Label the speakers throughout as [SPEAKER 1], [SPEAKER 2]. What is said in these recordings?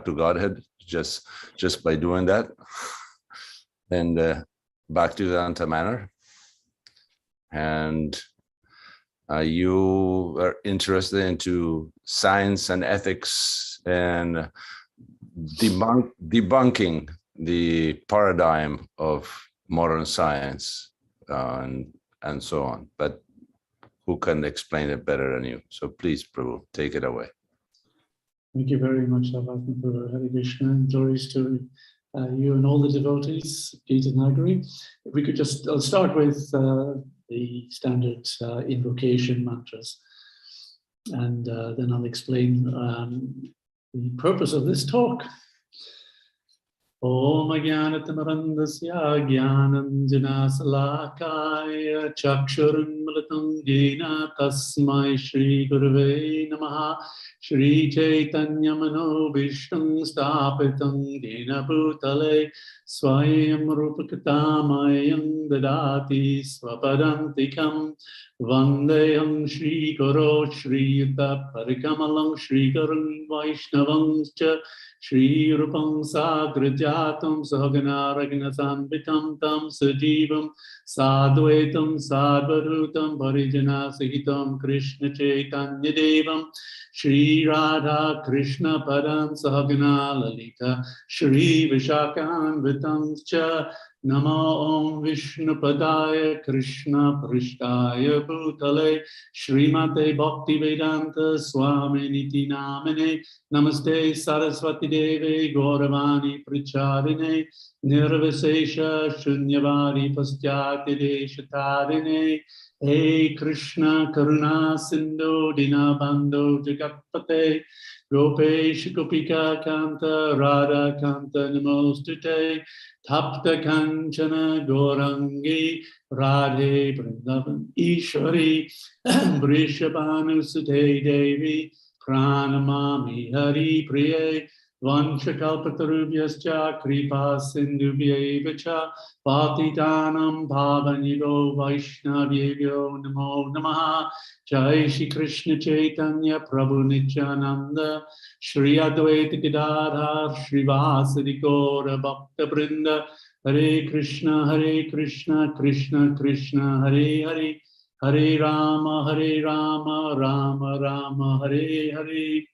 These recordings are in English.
[SPEAKER 1] to Godhead just by doing that. And back to the antimatter. And you are interested into science and ethics and debunking the paradigm of modern science and so on. But who can explain it better than you? So please, Prabhu, take it away.
[SPEAKER 2] Thank you very much, Hare Krishna, and glories to you and all the devotees, Gita Nagari. If we could just, I'll start with the standard invocation mantras, and then I'll explain the purpose of this talk. Om Jnanatamrandasya Jnananjana Salakaya Chakshurum Militam Jena Tasmai Shri Gurave Namaha Shri Chaitanya Mano Vishtam Stapitam Dena Bhutale Swayam Rupakatamayam Dadati Swapadantikam Vandeham Shri Guru Shri Yuta Parikamalam Shri Gurun Vaishnavam Cha Shri Rupam Sagrajatam Sahagana Ragnasambitam Tam Sajivam Sadvaitam Sadvarutam Parijana Sahitam Krishna Chaitanya Devam Shri Radha Krishna Padam Sahagana Lalita Shri Vishakam Vitam Cha Namo Om Vishnu Padaya Krishna Prishtaya Bhutale Srimate Bhakti Vedanta Swami Niti Namine Namaste Saraswati Devi Gauravani Pricharine Nirvasesha Shunyavadi Pastyati Deshatarine Hey Krishna Karuna Sindhu Dinabando Jagatpate Gopesh Gopika Kanta Radha Kanta Namostute Tapta Kanchana Gorangi Radhe Vrindavan Ishwari Vrishabhanu Sute Devi Pranamami Hari Priye Vanchakalpatarubhyascha Kripa Sindhubhyevacha Patitanam Bhavanido Vaishnavyeyo Namo Namaha Jai Shri Krishna Chaitanya Prabhu Nityananda Shri Advaita Gadadhar Shri Vasadi Gaura Bhakta Brinda Hare Krishna Krishna Krishna Hare Hare Hare Rama Rama Rama Hare Hare.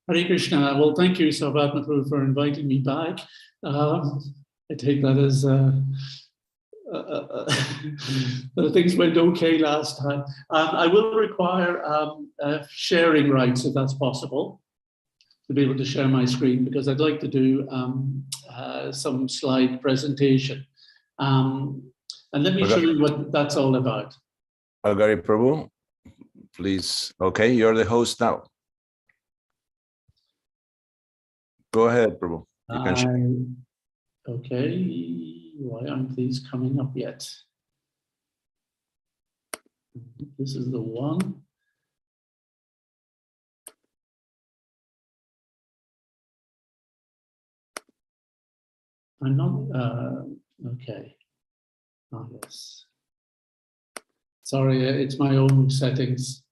[SPEAKER 2] Hare Krishna. Well, thank you, Sarvatma Prabhu, for inviting me back. I take that as things went okay last time. I will require sharing rights, if that's possible, to be able to share my screen, because I'd like to do some slide presentation. And let me show you what that's all about.
[SPEAKER 1] Agari Prabhu, please. Okay, you're the host now. Go ahead, Prabhu. You can share.
[SPEAKER 2] Okay, why aren't these coming up yet? This is the one. I'm not, okay. Oh, yes. Sorry, it's my own settings.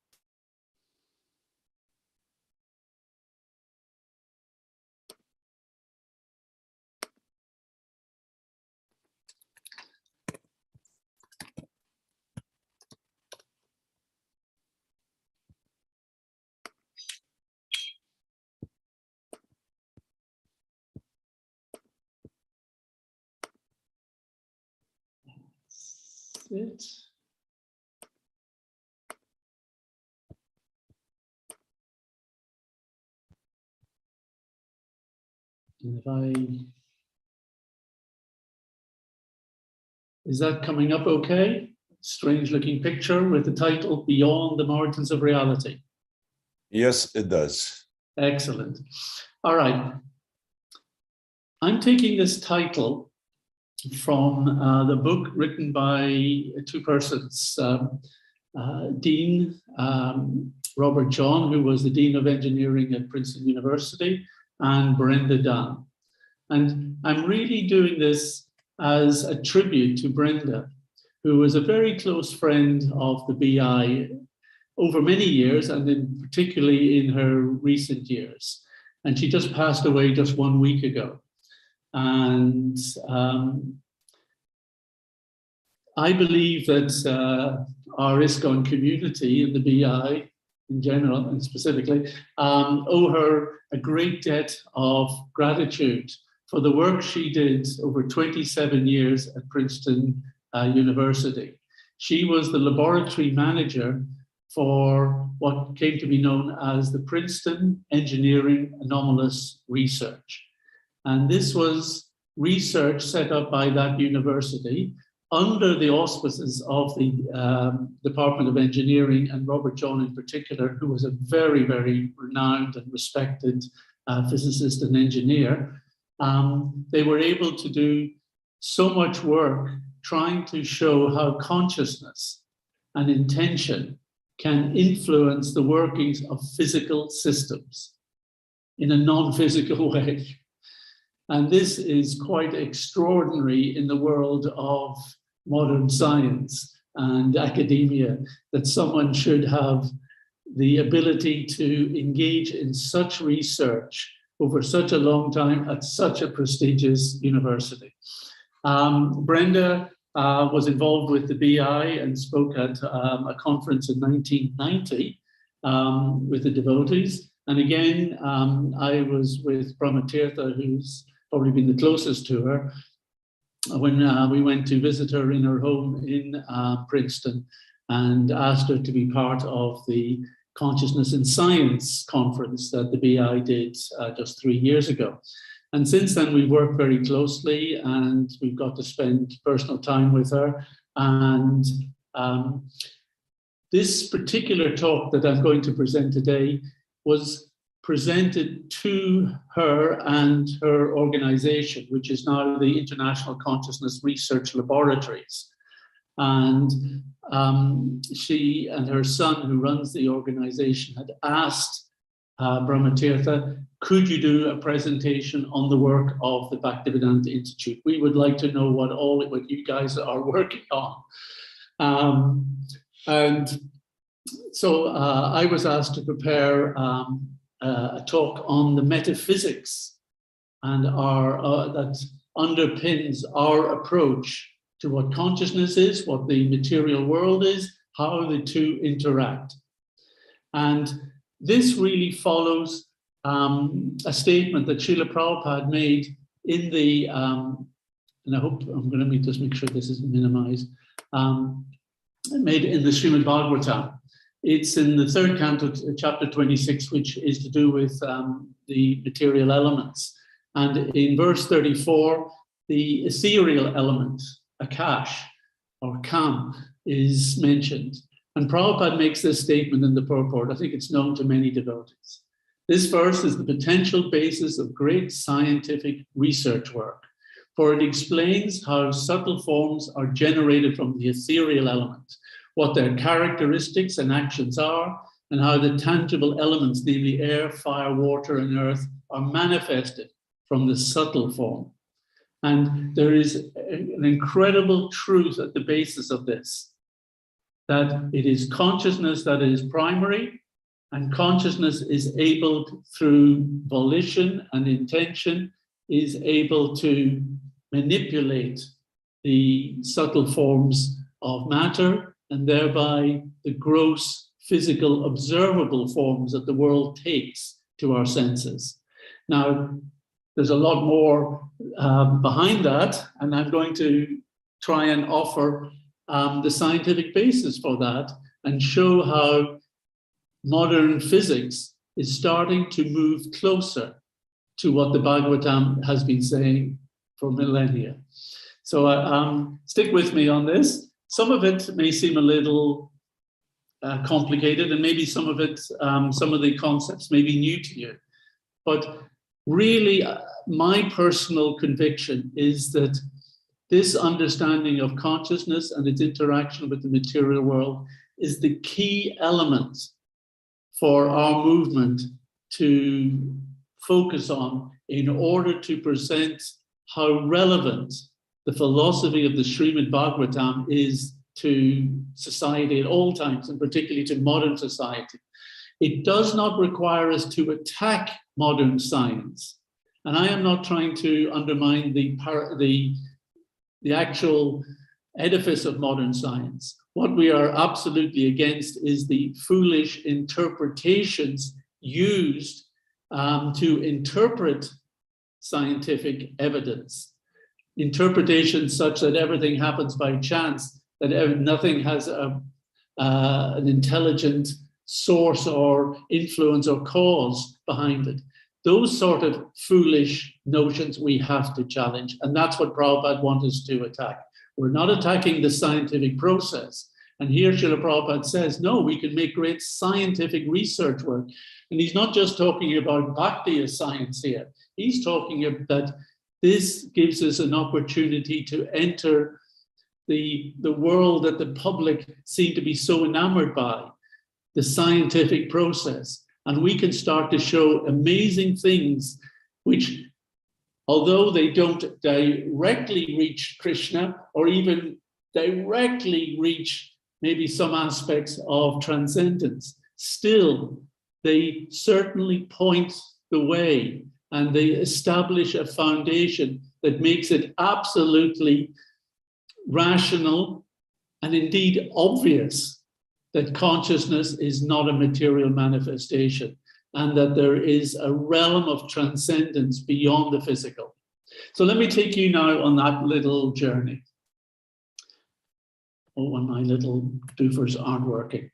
[SPEAKER 2] It. And is that coming up okay? Strange looking picture with the title Beyond the Margins of Reality.
[SPEAKER 1] Yes, it does.
[SPEAKER 2] Excellent. All right. I'm taking this title from the book written by two persons, Dean Robert John, who was the Dean of Engineering at Princeton University, and Brenda Dunne. And I'm really doing this as a tribute to Brenda, who was a very close friend of the BI over many years, and particularly in her recent years. and she just passed away just 1 week ago. And I believe that our ISKCON community and the BI in general and specifically owe her a great debt of gratitude for the work she did over 27 years at Princeton University. She was the laboratory manager for what came to be known as the Princeton Engineering Anomalies Research. And this was research set up by that university under the auspices of the Department of Engineering, and Robert John in particular, who was a very, very renowned and respected physicist and engineer. They were able to do so much work trying to show how consciousness and intention can influence the workings of physical systems in a non-physical way. And this is quite extraordinary in the world of modern science and academia, that someone should have the ability to engage in such research over such a long time at such a prestigious university. Brenda was involved with the BI and spoke at a conference in 1990 with the devotees. And again, I was with Brahmatirtha, who's probably been the closest to her, when we went to visit her in her home in Princeton and asked her to be part of the Consciousness in Science conference that the BI did just 3 years ago. And since then, we've worked very closely and we've got to spend personal time with her. And this particular talk that I'm going to present today was presented to her and her organization, which is now the International Consciousness Research Laboratories. And she and her son, who runs the organization, had asked Brahmatirtha, could you do a presentation on the work of the Bhaktivedanta Institute? We would like to know what you guys are working on. And so I was asked to prepare a talk on the metaphysics and that underpins our approach to what consciousness is, what the material world is, how the two interact. And this really follows a statement that Srila Prabhupada made in the, and I hope I'm going to just make sure this is minimized, made in the Srimad Bhagavatam. It's in the 3rd canto, chapter 26, which is to do with the material elements. And in verse 34, the ethereal element, Akash, or Kam, is mentioned. And Prabhupada makes this statement in the purport. I think it's known to many devotees. This verse is the potential basis of great scientific research work, for it explains how subtle forms are generated from the ethereal element, what their characteristics and actions are, and how the tangible elements, namely air, fire, water, and earth, are manifested from the subtle form. And there is an incredible truth at the basis of this, that it is consciousness that is primary, and consciousness is able, through volition and intention, is able to manipulate the subtle forms of matter, and thereby the gross physical observable forms that the world takes to our senses. Now, there's a lot more behind that, and I'm going to try and offer the scientific basis for that and show how modern physics is starting to move closer to what the Bhagavatam has been saying for millennia. So stick with me on this. Some of it may seem a little complicated, and maybe some of it, some of the concepts may be new to you. But really, my personal conviction is that this understanding of consciousness and its interaction with the material world is the key element for our movement to focus on in order to present how relevant the philosophy of the Srimad Bhagavatam is to society at all times, and particularly to modern society. It does not require us to attack modern science. And I am not trying to undermine the actual edifice of modern science. What we are absolutely against is the foolish interpretations used to interpret scientific evidence. Interpretations such that everything happens by chance, that nothing has an intelligent source or influence or cause behind it. Those sort of foolish notions we have to challenge, and that's what Prabhupada wants us to attack. We're not attacking the scientific process. And here Srila Prabhupada says, no, we can make great scientific research work. And he's not just talking about bhakti as science here. He's talking about that this gives us an opportunity to enter the world that the public seem to be so enamored by, the scientific process. And we can start to show amazing things which, although they don't directly reach Krishna or even directly reach maybe some aspects of transcendence, still they certainly point the way and they establish a foundation that makes it absolutely rational and indeed obvious that consciousness is not a material manifestation and that there is a realm of transcendence beyond the physical. So let me take you now on that little journey. Oh, and my little doofers aren't working.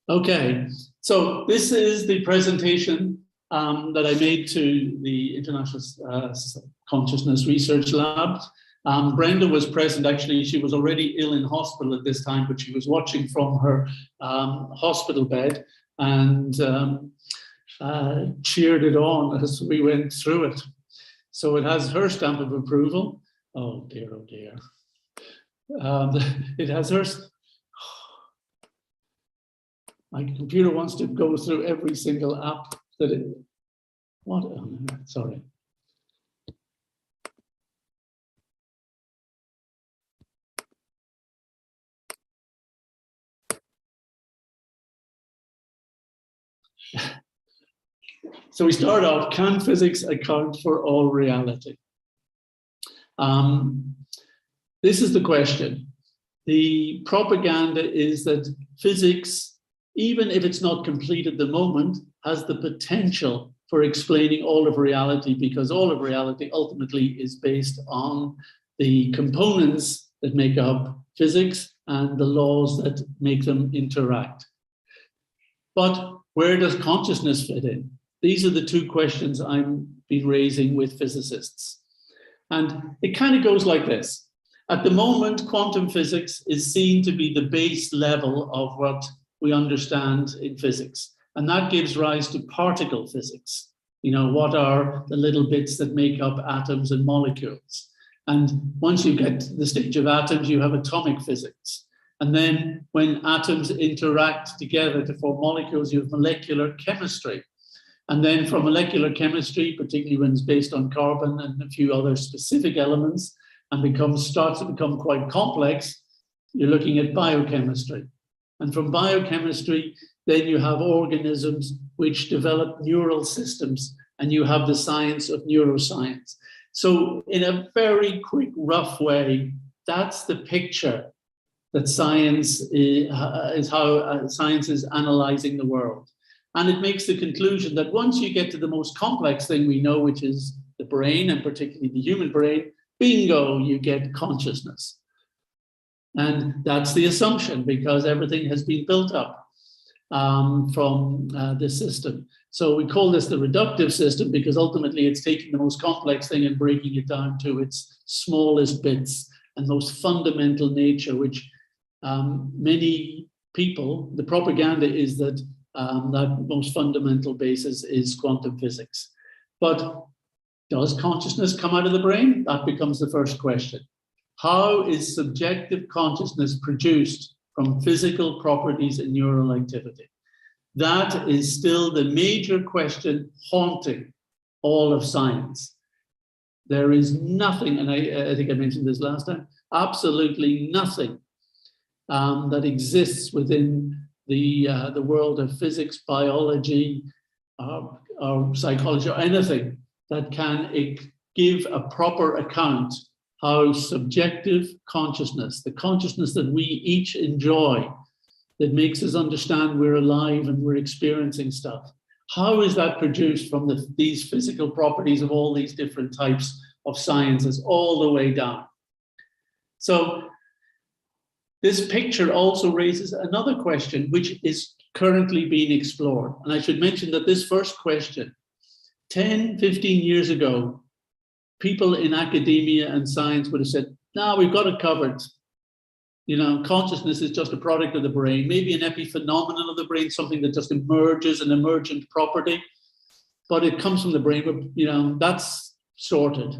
[SPEAKER 2] Okay, so this is the presentation that I made to the International Consciousness Research Lab. Brenda was present. Actually, she was already ill in hospital at this time, but she was watching from her hospital bed and cheered it on as we went through it. So it has her stamp of approval. Oh dear, oh dear. It has her. My computer wants to go through every single app that it. What? Oh, sorry. So we start off, can physics account for all reality? This is the question. The propaganda is that physics, even if it's not complete at the moment, has the potential for explaining all of reality, because all of reality ultimately is based on the components that make up physics and the laws that make them interact. But where does consciousness fit in? These are the two questions I've been raising with physicists. And it kind of goes like this. At the moment, quantum physics is seen to be the base level of what we understand in physics. And that gives rise to particle physics. You know, what are the little bits that make up atoms and molecules? And once you get to the stage of atoms, you have atomic physics. And then when atoms interact together to form molecules, you have molecular chemistry. And then from molecular chemistry, particularly when it's based on carbon and a few other specific elements, and starts to become quite complex, you're looking at biochemistry. And from biochemistry, then you have organisms which develop neural systems, and you have the science of neuroscience. So in a very quick, rough way, that's the picture that science is how science is analyzing the world. And it makes the conclusion that once you get to the most complex thing we know, which is the brain, and particularly the human brain, bingo, you get consciousness. And that's the assumption, because everything has been built up from this system. So we call this the reductive system, because ultimately it's taking the most complex thing and breaking it down to its smallest bits and most fundamental nature, which many people, the propaganda is that that most fundamental basis is quantum physics. But does consciousness come out of the brain? That becomes the first question. How is subjective consciousness produced from physical properties and neural activity? That is still the major question haunting all of science. There is nothing, and I think I mentioned this last time, absolutely nothing that exists within the world of physics, biology, or psychology, or anything that can give a proper account how subjective consciousness, the consciousness that we each enjoy, that makes us understand we're alive and we're experiencing stuff. How is that produced from these physical properties of all these different types of sciences all the way down? So this picture also raises another question, which is currently being explored. And I should mention that this first question, 10, 15 years ago, people in academia and science would have said, no, we've got it covered. You know, consciousness is just a product of the brain, maybe an epiphenomenon of the brain, something that just emerges, an emergent property, but it comes from the brain, but, you know, that's sorted.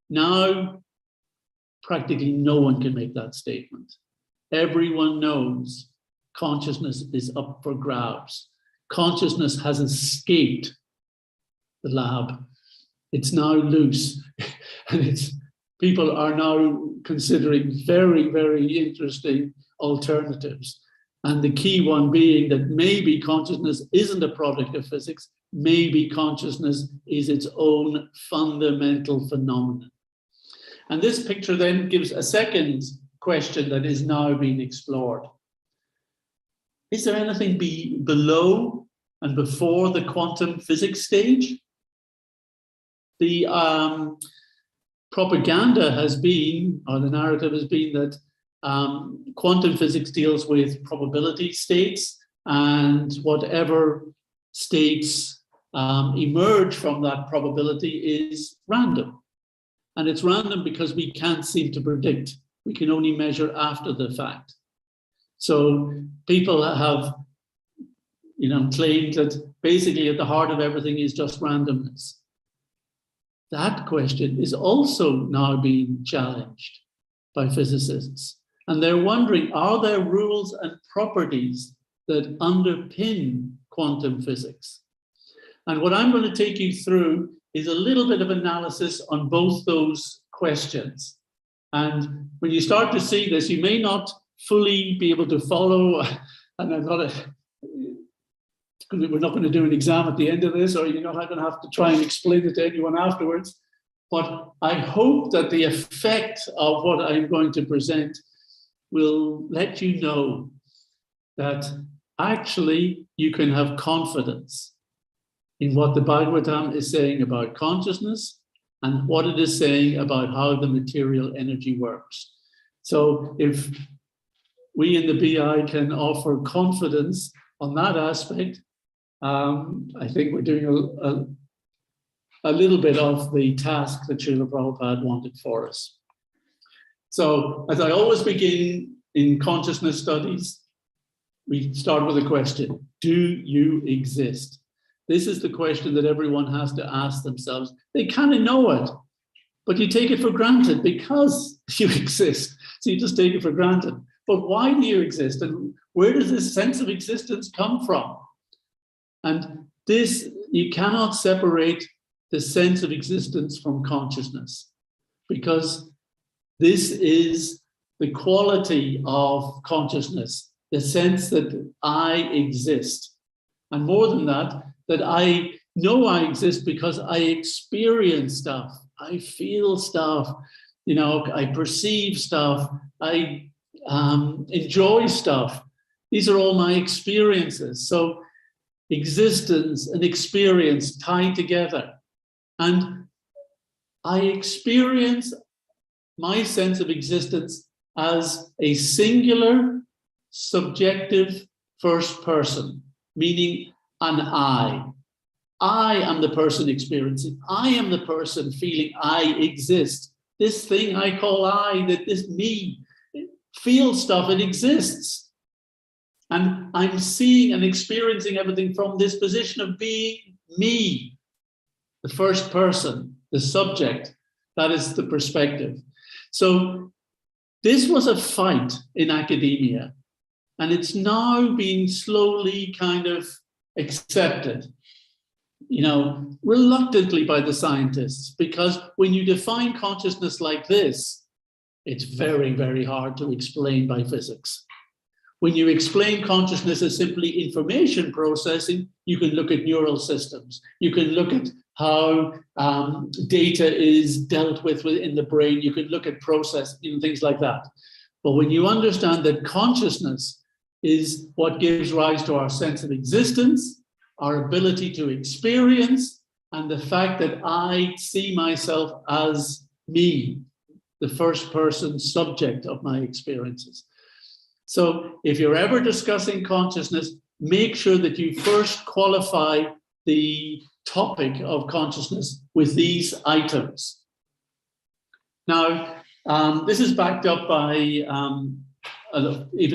[SPEAKER 2] Now, practically no one can make that statement. Everyone knows consciousness is up for grabs. Consciousness has escaped the lab. It's now loose, and people are now considering very, very interesting alternatives. And the key one being that maybe consciousness isn't a product of physics, maybe consciousness is its own fundamental phenomenon. And this picture then gives a second question that is now being explored. Is there anything below and before the quantum physics stage? The propaganda has been, or the narrative has been, that quantum physics deals with probability states, and whatever states emerge from that probability is random. And it's random because we can't seem to predict. We can only measure after the fact. So people have, you know, claimed that basically at the heart of everything is just randomness. That question is also now being challenged by physicists. And they're wondering, are there rules and properties that underpin quantum physics? And what I'm going to take you through is a little bit of analysis on both those questions. And when you start to see this, you may not fully be able to follow, and we're not going to do an exam at the end of this, or you're not going to have to try and explain it to anyone afterwards. But I hope that the effect of what I'm going to present will let you know that actually you can have confidence in what the Bhagavatam is saying about consciousness and what it is saying about how the material energy works. So if we in the BI can offer confidence on that aspect, I think we're doing a little bit of the task that Srila Prabhupada wanted for us. So as I always begin in consciousness studies, we start with a question: do you exist? This is the question that everyone has to ask themselves. They kind of know it, but you take it for granted because you exist. So you just take it for granted. But why do you exist? And where does this sense of existence come from? And this, you cannot separate the sense of existence from consciousness, because this is the quality of consciousness, the sense that I exist. And more than that, that I know I exist because I experience stuff, I feel stuff, you know, I perceive stuff, I enjoy stuff. These are all my experiences. So existence and experience tie together. And I experience my sense of existence as a singular, subjective first person, meaning an I. I am the person experiencing. I am the person feeling I exist. This thing I call I, that this me, feels stuff, it exists. And I'm seeing and experiencing everything from this position of being me, the first person, the subject. That is the perspective. So this was a fight in academia, and it's now being slowly kind of accepted, you know, reluctantly by the scientists, because when you define consciousness like this, It's very, very hard to explain by physics. When you explain consciousness as simply information processing, you can look at neural systems. You can look at how data is dealt with in the brain. You can look at processing, things like that. But when you understand that consciousness is what gives rise to our sense of existence, our ability to experience, and the fact that I see myself as me, the first person subject of my experiences. So if you're ever discussing consciousness, make sure that you first qualify the topic of consciousness with these items. Now, this is backed up by even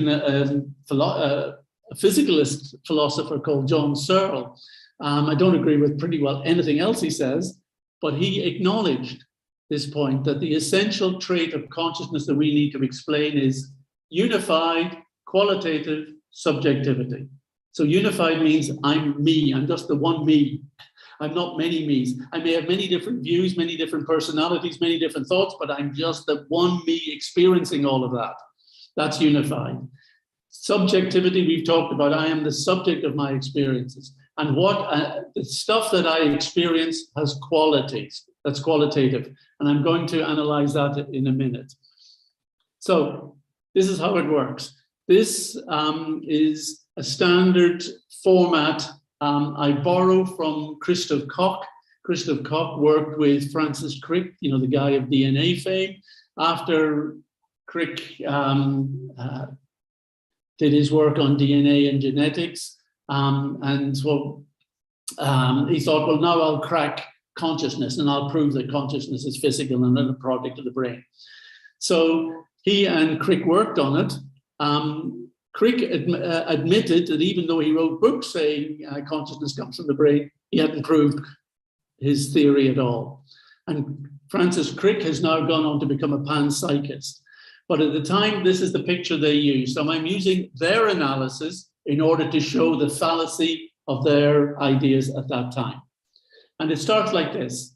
[SPEAKER 2] a physicalist philosopher called John Searle. I don't agree with pretty well anything else he says, but he acknowledged this point that the essential trait of consciousness that we need to explain is unified, qualitative subjectivity. So unified means I'm me, I'm just the one me. I'm not many me's. I may have many different views, many different personalities, many different thoughts, but I'm just the one me experiencing all of that. That's unified. Subjectivity, we've talked about, I am the subject of my experiences. And what the stuff that I experience has qualities, that's qualitative. And I'm going to analyze that in a minute. So this is how it works. This is a standard format I borrow from Christoph Koch. Christoph Koch worked with Francis Crick, you know, the guy of DNA fame. After Crick did his work on DNA and genetics, and so he thought, well, now I'll crack consciousness and I'll prove that consciousness is physical and not a product of the brain. So he and Crick worked on it. Crick admitted that even though he wrote books saying consciousness comes from the brain, he hadn't proved his theory at all. And Francis Crick has now gone on to become a panpsychist. But at the time, this is the picture they used. So I'm using their analysis in order to show the fallacy of their ideas at that time. And it starts like this.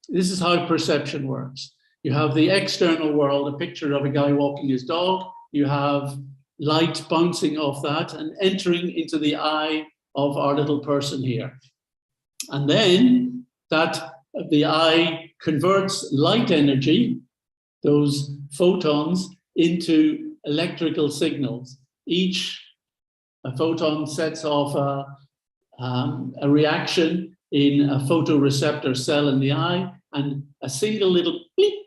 [SPEAKER 2] This is how perception works. You have the external world, a picture of a guy walking his dog. You have light bouncing off that and entering into the eye of our little person here. And then the eye converts light energy, those photons, into electrical signals. A photon sets off a reaction in a photoreceptor cell in the eye, and a single little bleep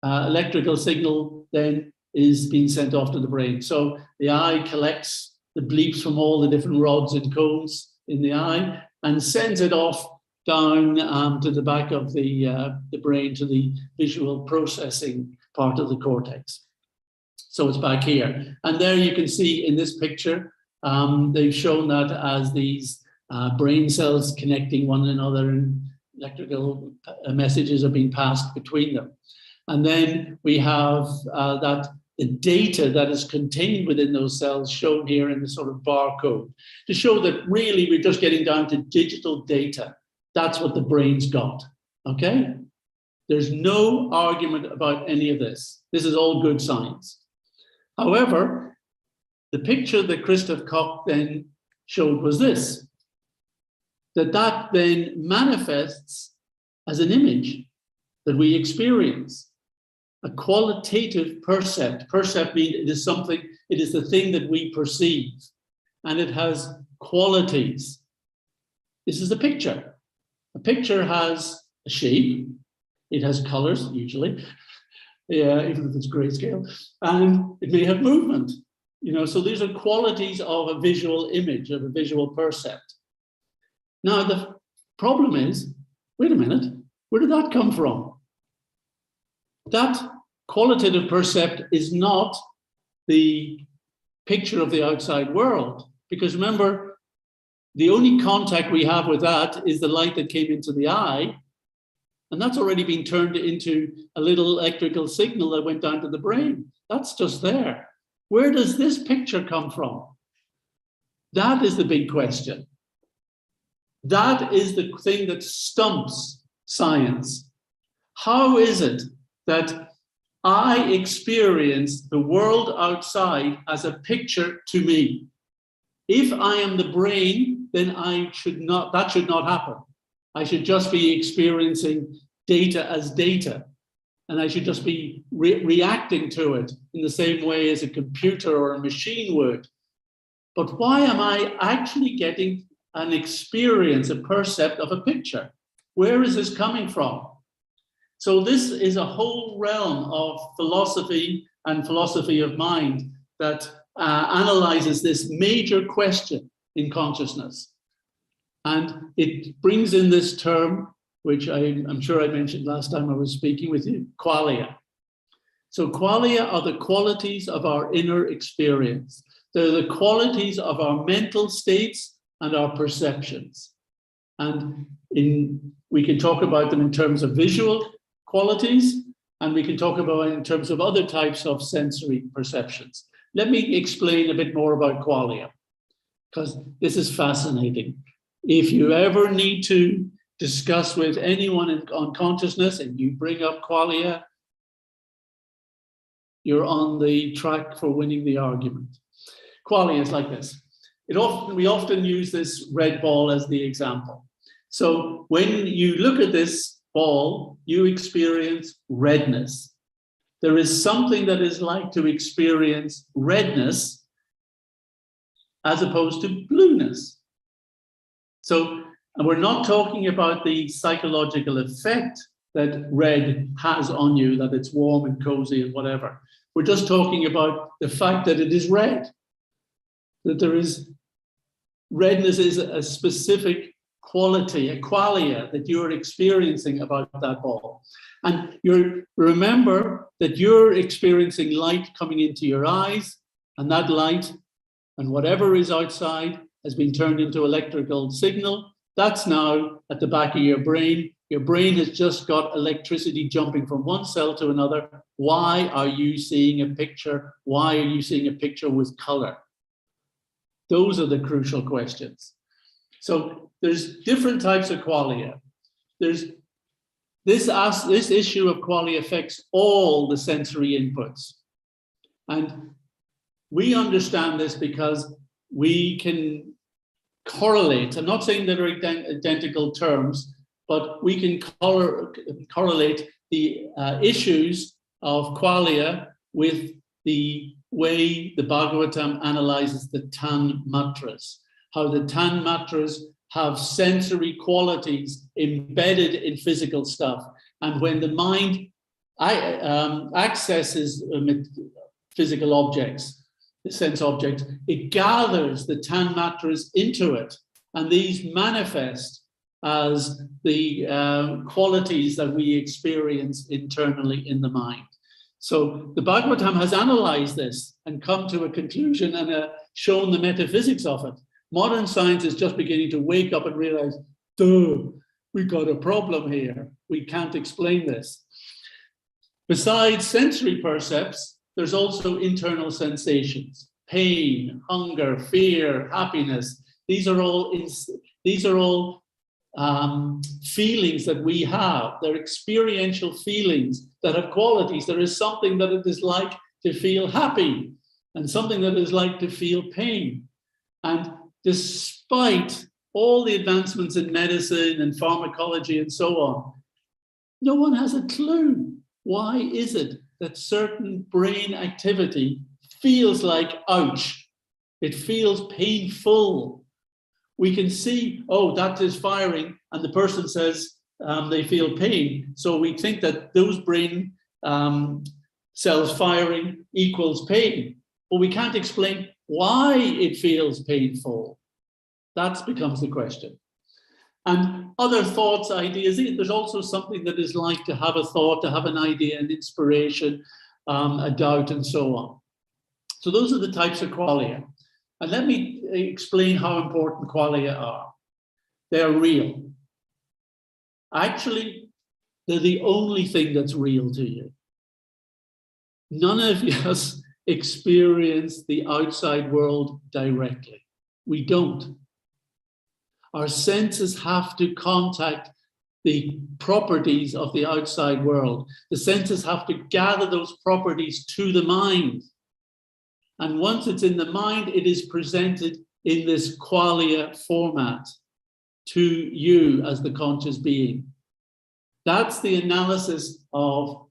[SPEAKER 2] electrical signal then is being sent off to the brain. So the eye collects the bleeps from all the different rods and cones in the eye and sends it off down to the back of the brain, to the visual processing part of the cortex. So it's back here. And there you can see in this picture, they've shown that as these brain cells connecting one another and electrical messages are being passed between them. And then we have the data that is contained within those cells shown here in the sort of barcode to show that really we're just getting down to digital data. That's what the brain's got, okay? There's no argument about any of this. This is all good science. However, the picture that Christoph Koch then showed was this, that then manifests as an image that we experience, a qualitative percept. Percept means it is something, it is the thing that we perceive, and it has qualities. This is a picture. A picture has a shape, it has colors usually, yeah, even if it's grayscale, and it may have movement. You know, so these are qualities of a visual image, of a visual percept. Now the problem is, wait a minute, where did that come from? That qualitative percept is not the picture of the outside world, because remember, the only contact we have with that is the light that came into the eye, and that's already been turned into a little electrical signal that went down to the brain. That's just there. Where does this picture come from? That is the big question. That is the thing that stumps science. How is it that I experience the world outside as a picture to me. If I am the brain, then that should not happen. I should just be experiencing data as data, and I should just be reacting to it in the same way as a computer or a machine would. But why am I actually getting an experience, a percept of a picture? Where is this coming from? So this is a whole realm of philosophy and philosophy of mind that analyzes this major question in consciousness. And it brings in this term, which I'm sure I mentioned last time I was speaking with you, qualia. So qualia are the qualities of our inner experience. They're the qualities of our mental states and our perceptions. And we can talk about them in terms of visual qualities, and we can talk about it in terms of other types of sensory perceptions. Let me explain a bit more about qualia, because this is fascinating. If you ever need to discuss with anyone on consciousness and you bring up qualia, you're on the track for winning the argument. Qualia is like this. We often use this red ball as the example. So when you look at this ball, you experience redness. There is something that is like to experience redness as opposed to blueness. So, and we're not talking about the psychological effect that red has on you, that it's warm and cozy and whatever. We're just talking about the fact that it is red, that there is redness is a specific quality, a qualia that you're experiencing about that ball. And you remember that you're experiencing light coming into your eyes, and that light and whatever is outside has been turned into electrical signal. That's now at the back of your brain. Your brain has just got electricity jumping from one cell to another. Why are you seeing a picture? Why are you seeing a picture with color? Those are the crucial questions. So there's different types of qualia. There's this issue of qualia affects all the sensory inputs. And we understand this because we can correlate. I'm not saying that are identical terms, but we can correlate the issues of qualia with the way the Bhagavatam analyzes the Tan Matras, how the Tan Matras have sensory qualities embedded in physical stuff. And when the mind accesses physical objects, the sense objects, it gathers the Tan Matras into it. And these manifest as the qualities that we experience internally in the mind. So the Bhagavatam has analyzed this and come to a conclusion and shown the metaphysics of it. Modern science is just beginning to wake up and realize, duh, we've got a problem here. We can't explain this. Besides sensory percepts, there's also internal sensations, pain, hunger, fear, happiness. These are all feelings that we have. They're experiential feelings that have qualities. There is something that it is like to feel happy and something that it is like to feel pain. And despite all the advancements in medicine and pharmacology and so on, no one has a clue. Why is it that certain brain activity feels like ouch? It feels painful. We can see, oh, that is firing, and the person says they feel pain. So we think that those brain cells firing equals pain, but we can't explain why it feels painful. That becomes the question. And other thoughts, ideas, there's also something that is like to have a thought, to have an idea, an inspiration, a doubt, and so on. So those are the types of qualia. And let me explain how important qualia are. They're real. Actually, they're the only thing that's real to you. None of us experience the outside world directly. We don't. Our senses have to contact the properties of the outside world. The senses have to gather those properties to the mind. And once it's in the mind, it is presented in this qualia format to you as the conscious being. That's the analysis of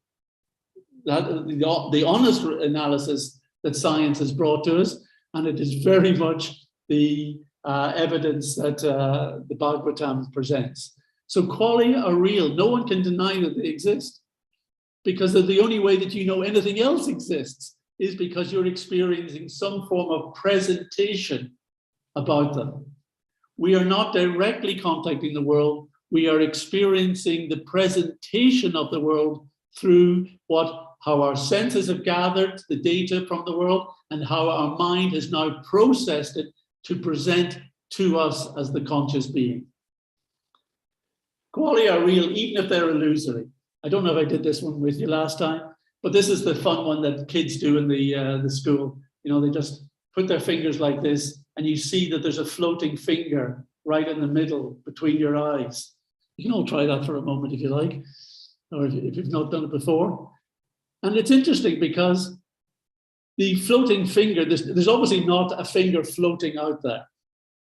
[SPEAKER 2] that, the honest analysis that science has brought to us, and it is very much the evidence that the Bhagavatam presents. So qualia are real. No one can deny that they exist, because the only way that you know anything else exists is because you're experiencing some form of presentation about them. We are not directly contacting the world. We are experiencing the presentation of the world through how our senses have gathered the data from the world and how our mind has now processed it to present to us as the conscious being. Qualia are real, even if they're illusory. I don't know if I did this one with you last time, but this is the fun one that kids do in the school. You know, they just put their fingers like this, and you see that there's a floating finger right in the middle between your eyes. You can all try that for a moment if you like, or if you've not done it before. And it's interesting because the floating finger, there's obviously not a finger floating out there,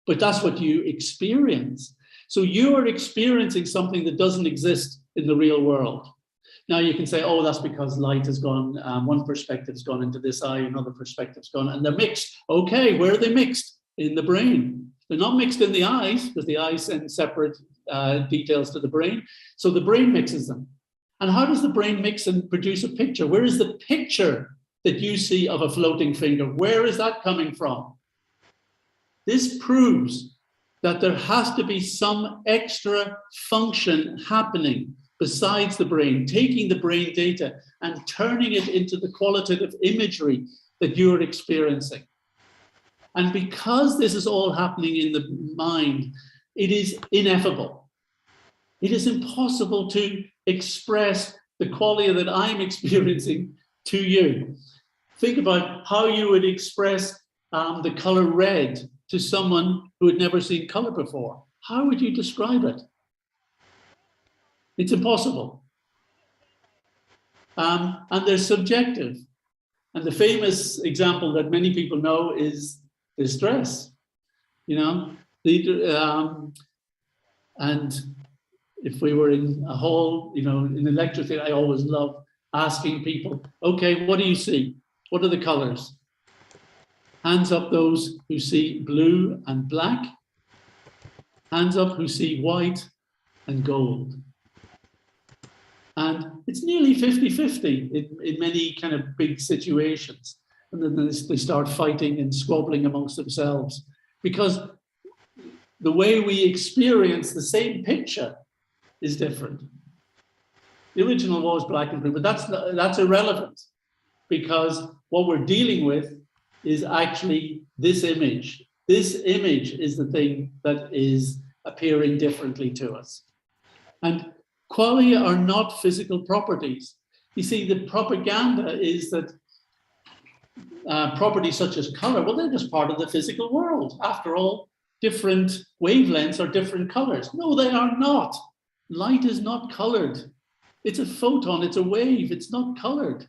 [SPEAKER 2] but that's what you experience. So you are experiencing something that doesn't exist in the real world. Now you can say, oh, that's because light has gone, one perspective's gone into this eye, another perspective's gone, and they're mixed. Okay, where are they mixed? In the brain. They're not mixed in the eyes, because the eyes send separate details to the brain. So the brain mixes them. And how does the brain mix and produce a picture? Where is the picture that you see of a floating finger? Where is that coming from? This proves that there has to be some extra function happening besides the brain, taking the brain data and turning it into the qualitative imagery that you're experiencing. And because this is all happening in the mind, it is ineffable. It is impossible to express the qualia that I'm experiencing to you. Think about how you would express the color red to someone who had never seen color before. How would you describe it? It's impossible. And they're subjective. And the famous example that many people know is distress. You know, and if we were in a hall, you know, in the lecture theatre, I always love asking people, okay, what do you see? What are the colors? Hands up those who see blue and black. Hands up who see white and gold. And it's nearly 50-50 in many kind of big situations. And then they start fighting and squabbling amongst themselves, because the way we experience the same picture is different. The original was black and blue, but that's irrelevant, because what we're dealing with is actually this image. This image is the thing that is appearing differently to us. And qualia are not physical properties. You see, the propaganda is that properties such as color, well, they're just part of the physical world. After all, different wavelengths are different colors. No, they are not. Light is not colored. It's a photon, it's a wave, it's not colored.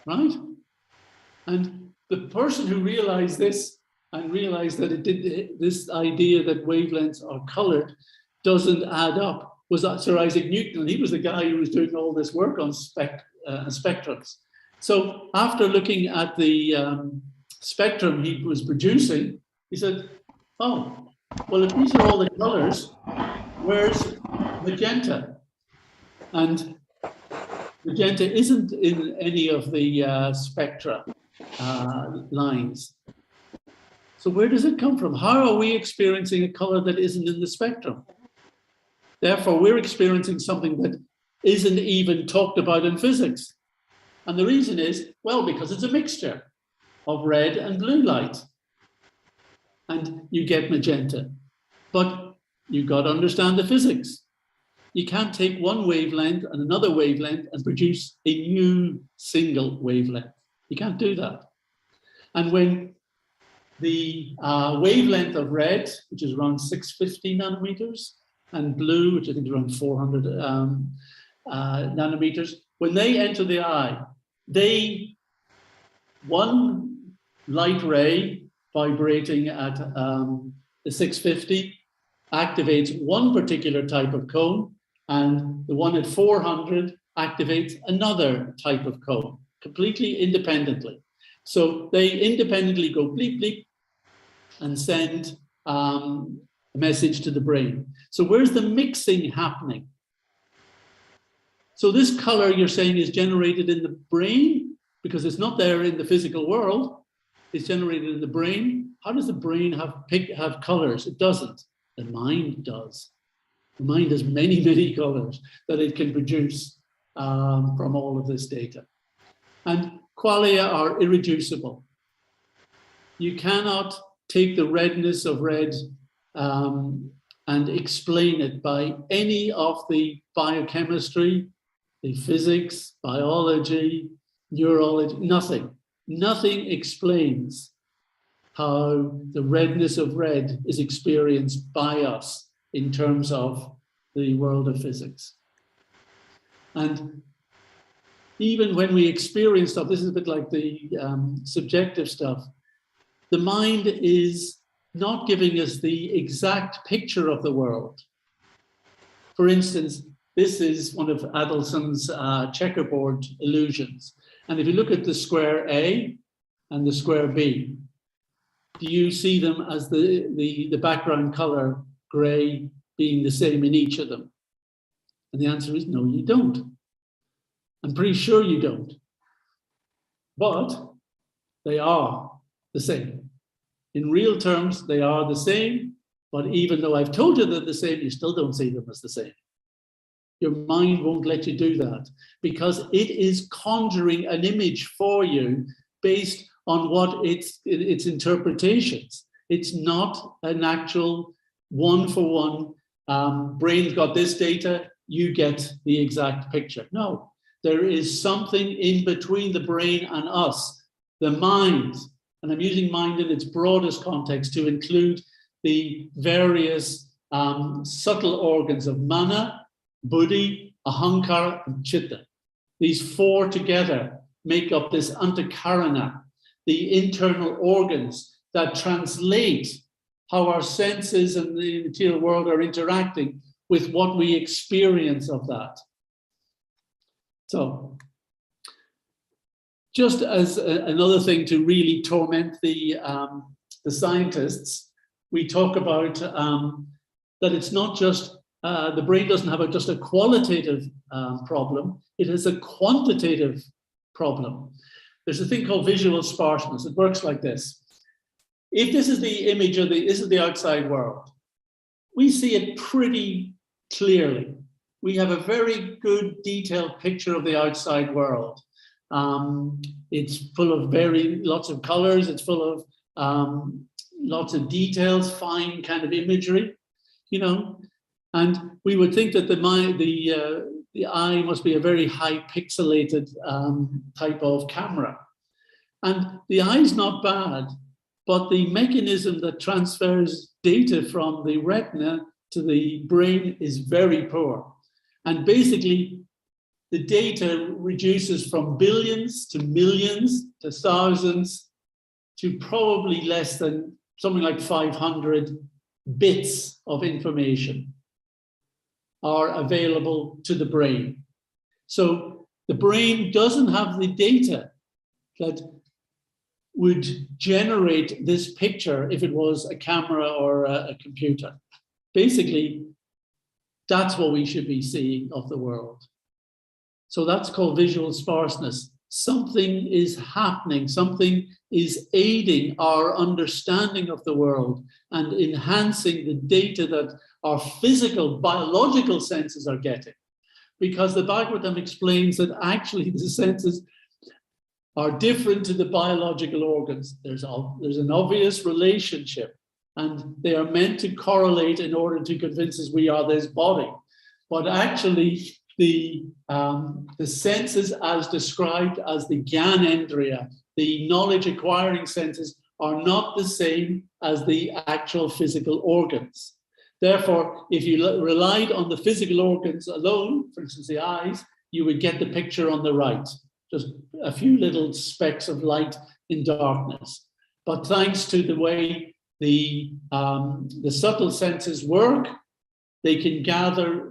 [SPEAKER 2] Right? And the person who realized this and realized that this idea that wavelengths are colored doesn't add up was Sir Isaac Newton. And he was the guy who was doing all this work on spectrums. So after looking at the spectrum he was producing, he said, oh, well, if these are all the colors, where's magenta? And magenta isn't in any of the spectra lines. So where does it come from? How are we experiencing a color that isn't in the spectrum? Therefore, we're experiencing something that isn't even talked about in physics. And the reason is, well, because it's a mixture of red and blue light. And you get magenta. But you've got to understand the physics. You can't take one wavelength and another wavelength and produce a new single wavelength. You can't do that. And when the wavelength of red, which is around 650 nanometers, and blue, which I think is around 400 nanometers, when they enter the eye, one light ray vibrating at the 650 activates one particular type of cone, and the one at 400 activates another type of cone, completely independently. So they independently go bleep, bleep, and send a message to the brain. So where's the mixing happening? So this color you're saying is generated in the brain because it's not there in the physical world. It's generated in the brain. How does the brain have colors? It doesn't. The mind does. The mind has many, many colors that it can produce from all of this data. And qualia are irreducible. You cannot take the redness of red and explain it by any of the biochemistry, the physics, biology, neurology, nothing. Nothing explains how the redness of red is experienced by us in terms of the world of physics. And even when we experience stuff, this is a bit like the subjective stuff, the mind is not giving us the exact picture of the world. For instance, this is one of Adelson's checkerboard illusions. And if you look at the square A and the square B, do you see them as the background color, gray, being the same in each of them? And the answer is no, you don't. I'm pretty sure you don't. But they are the same. In real terms, they are the same, but even though I've told you they're the same, you still don't see them as the same. Your mind won't let you do that because it is conjuring an image for you based on what its interpretations. It's not an actual one-for-one, brain's got this data, you get the exact picture. No, there is something in between the brain and us, the mind. And I'm using mind in its broadest context to include the various subtle organs of mana, buddhi, ahankara, and chitta. These four together make up this antakarana, the internal organs that translate how our senses and the material world are interacting with what we experience of that. So, just as another thing to really torment the scientists, we talk about that it's not just, the brain doesn't have just a qualitative problem, it has a quantitative problem. There's a thing called visual sparseness. It works like this. If this is the image of this is the outside world, we see it pretty clearly. We have a very good detailed picture of the outside world. It's full of lots of colors. It's full of lots of details, fine kind of imagery, you know. And we would think that the eye must be a very high pixelated type of camera. And the eye's not bad, but the mechanism that transfers data from the retina to the brain is very poor. And basically, the data reduces from billions to millions to thousands to probably less than something like 500 bits of information are available to the brain. So the brain doesn't have the data that would generate this picture if it was a camera or a computer. Basically, that's what we should be seeing of the world. So that's called visual sparseness. Something is happening, something is aiding our understanding of the world and enhancing the data that our physical, biological senses are getting. Because the Bhagavatam explains that actually the senses are different to the biological organs. There's an obvious relationship, and they are meant to correlate in order to convince us we are this body. But actually, the senses as described as the Gyanendriya, the knowledge acquiring senses, are not the same as the actual physical organs. Therefore, if you relied on the physical organs alone, for instance, the eyes, you would get the picture on the right, just a few little specks of light in darkness. But thanks to the way the subtle senses work, they can gather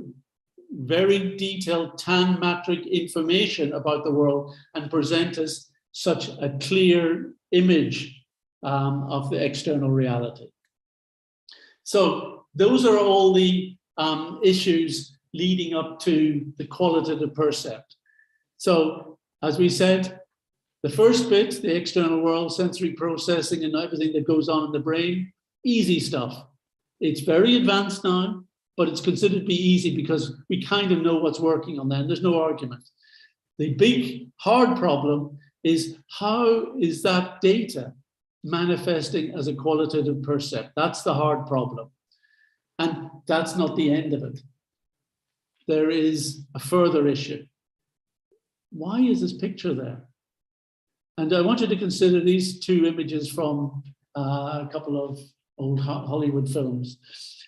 [SPEAKER 2] very detailed tanmatric information about the world and present us such a clear image of the external reality. So those are all the issues leading up to the qualitative percept. So as we said, the first bit, the external world, sensory processing and everything that goes on in the brain, easy stuff. It's very advanced now, but it's considered to be easy because we kind of know what's working on them. There's no argument. The big, hard problem is how is that data manifesting as a qualitative percept? That's the hard problem. And that's not the end of it. There is a further issue. Why is this picture there? And I want you to consider these two images from a couple of old Hollywood films.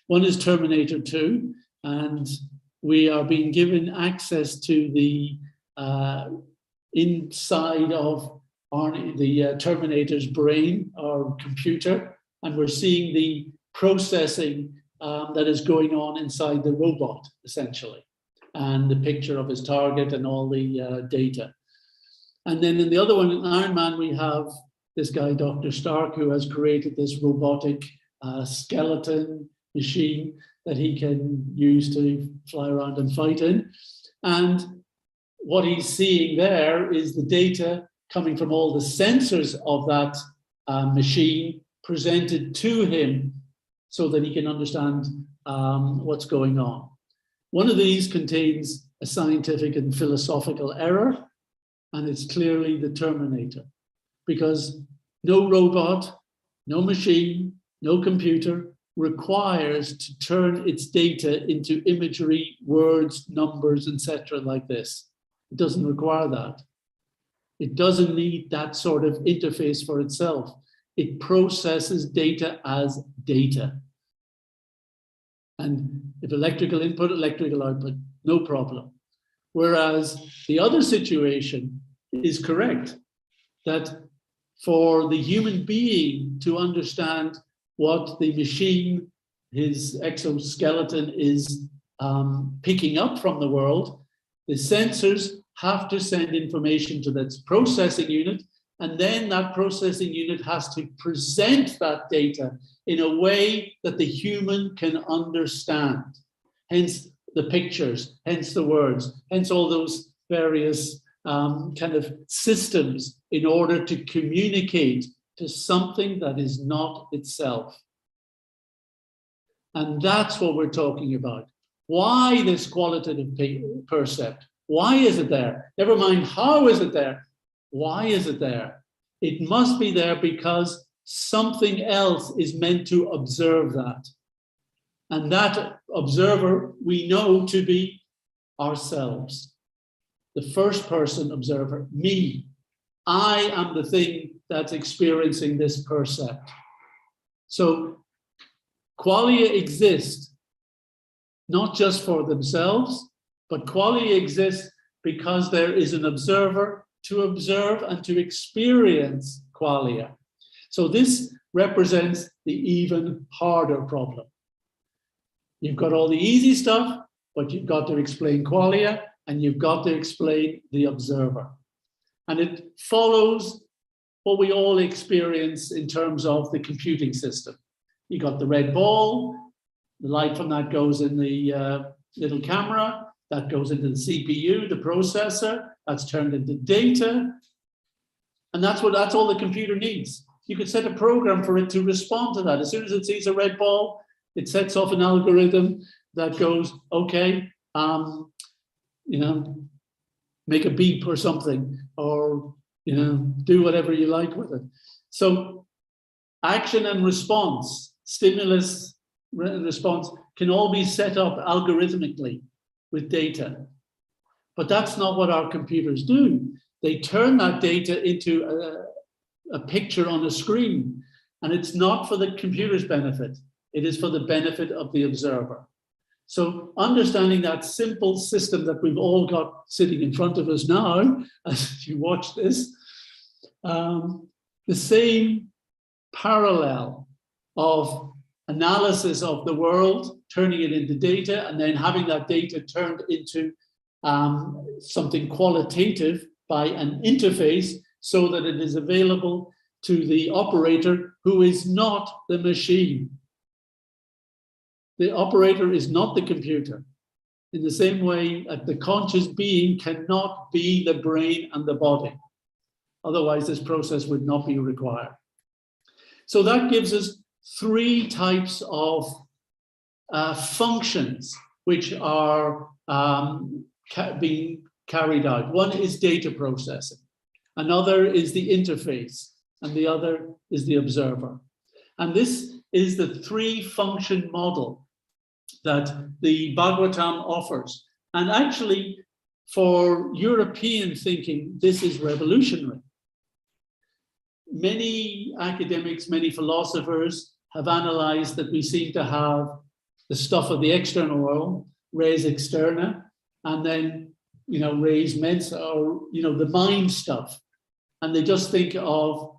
[SPEAKER 2] One is Terminator 2, and we are being given access to the inside of the Terminator's brain or computer, and we're seeing the processing that is going on inside the robot, essentially, and the picture of his target and all the data. And then in the other one, in Iron Man, we have this guy, Dr. Stark, who has created this robotic skeleton machine that he can use to fly around and fight in. And what he's seeing there is the data coming from all the sensors of that machine presented to him so that he can understand what's going on. One of these contains a scientific and philosophical error, and it's clearly the Terminator, because no robot, no machine, no computer requires to turn its data into imagery, words, numbers, etc. like this. It doesn't require that. It doesn't need that sort of interface for itself. It processes data as data. And if electrical input, electrical output, no problem. Whereas the other situation is correct, that for the human being to understand what the machine, his exoskeleton, is picking up from the world, the sensors have to send information to that processing unit, and then that processing unit has to present that data in a way that the human can understand. Hence the pictures, hence the words, hence all those various kind of systems in order to communicate to something that is not itself. And that's what we're talking about. Why this qualitative percept? Why is it there? Never mind how is it there. Why is it there? It must be there because something else is meant to observe that. And that observer we know to be ourselves. The first person observer, me. I am the thing that's experiencing this percept. So qualia exist not just for themselves, but qualia exists because there is an observer to observe and to experience qualia. So this represents the even harder problem. You've got all the easy stuff, but you've got to explain qualia and you've got to explain the observer. And it follows what we all experience in terms of the computing system. You got the red ball, the light from that goes in the little camera, that goes into the CPU, the processor, that's turned into data. And that's all the computer needs. You could set a program for it to respond to that. As soon as it sees a red ball, it sets off an algorithm that goes, okay, make a beep or something, or do whatever you like with it. So action and response, stimulus and response can all be set up algorithmically with data. But that's not what our computers do. They turn that data into a picture on a screen, and it's not for the computer's benefit. It is for the benefit of the observer. So understanding that simple system that we've all got sitting in front of us now, as you watch this, the same parallel of analysis of the world, turning it into data, and then having that data turned into something qualitative by an interface so that it is available to the operator who is not the machine. The operator is not the computer. In the same way that the conscious being cannot be the brain and the body. Otherwise, this process would not be required. So that gives us three types of functions which are being carried out. One is data processing. Another is the interface. And the other is the observer. And this is the three-function model that the Bhagavatam offers. And actually, for European thinking, this is revolutionary. Many academics, many philosophers have analyzed that we seem to have the stuff of the external world, res externa, and then, res mensa, or, the mind stuff. And they just think of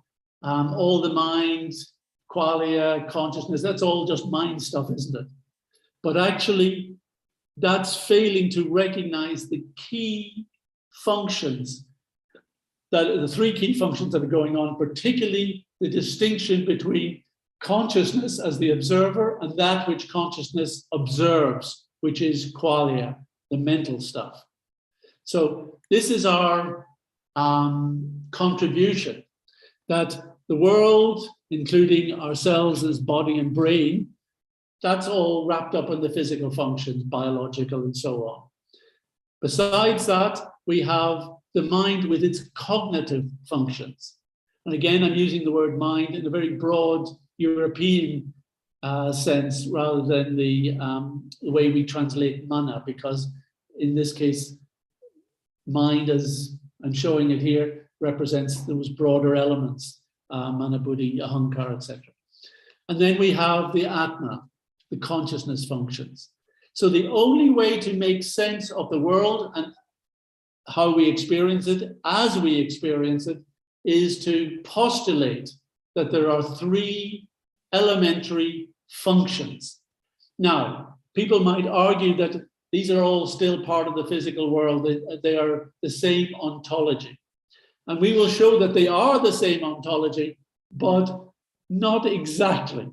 [SPEAKER 2] all the mind, qualia, consciousness, that's all just mind stuff, isn't it? But actually, that's failing to recognize the key functions, the three key functions that are going on, particularly the distinction between consciousness as the observer and that which consciousness observes, which is qualia, the mental stuff. So this is our contribution, that the world, including ourselves as body and brain, that's all wrapped up in the physical functions, biological and so on. Besides that, we have the mind with its cognitive functions. And again, I'm using the word mind in a very broad European sense rather than the way we translate mana, because in this case, mind, as I'm showing it here, represents those broader elements, mana, buddhi, ahankara, etc. And then we have the atma, the consciousness functions. So the only way to make sense of the world and how we experience it, as we experience it, is to postulate that there are three elementary functions. Now, people might argue that these are all still part of the physical world. They are the same ontology. And we will show that they are the same ontology, but not exactly.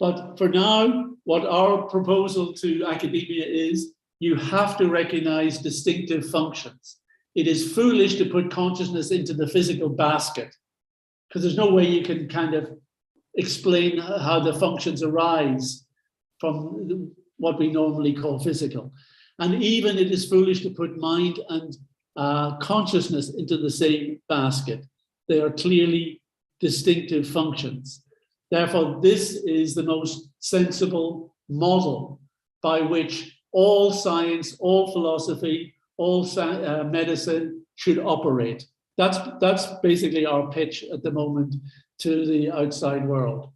[SPEAKER 2] But for now, what our proposal to academia is, you have to recognize distinctive functions. It is foolish to put consciousness into the physical basket, because there's no way you can kind of explain how the functions arise from what we normally call physical. And even it is foolish to put mind and consciousness into the same basket. They are clearly distinctive functions. Therefore, this is the most sensible model by which all science, all philosophy, all medicine should operate. That's basically our pitch at the moment to the outside world.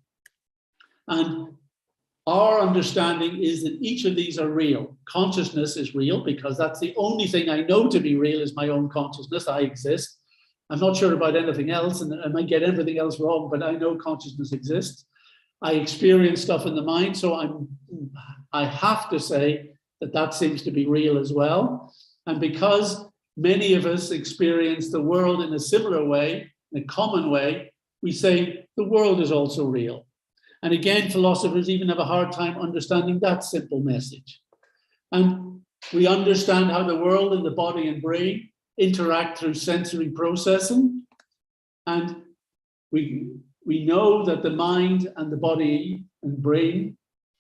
[SPEAKER 2] And our understanding is that each of these are real. Consciousness is real because that's the only thing I know to be real is my own consciousness. I exist. I'm not sure about anything else, and I might get everything else wrong, but I know consciousness exists. I experience stuff in the mind, so I have to say that that seems to be real as well. And because many of us experience the world in a similar way, in a common way, we say the world is also real. And again, philosophers even have a hard time understanding that simple message. And we understand how the world and the body and brain interact through sensory processing. And we know that the mind and the body and brain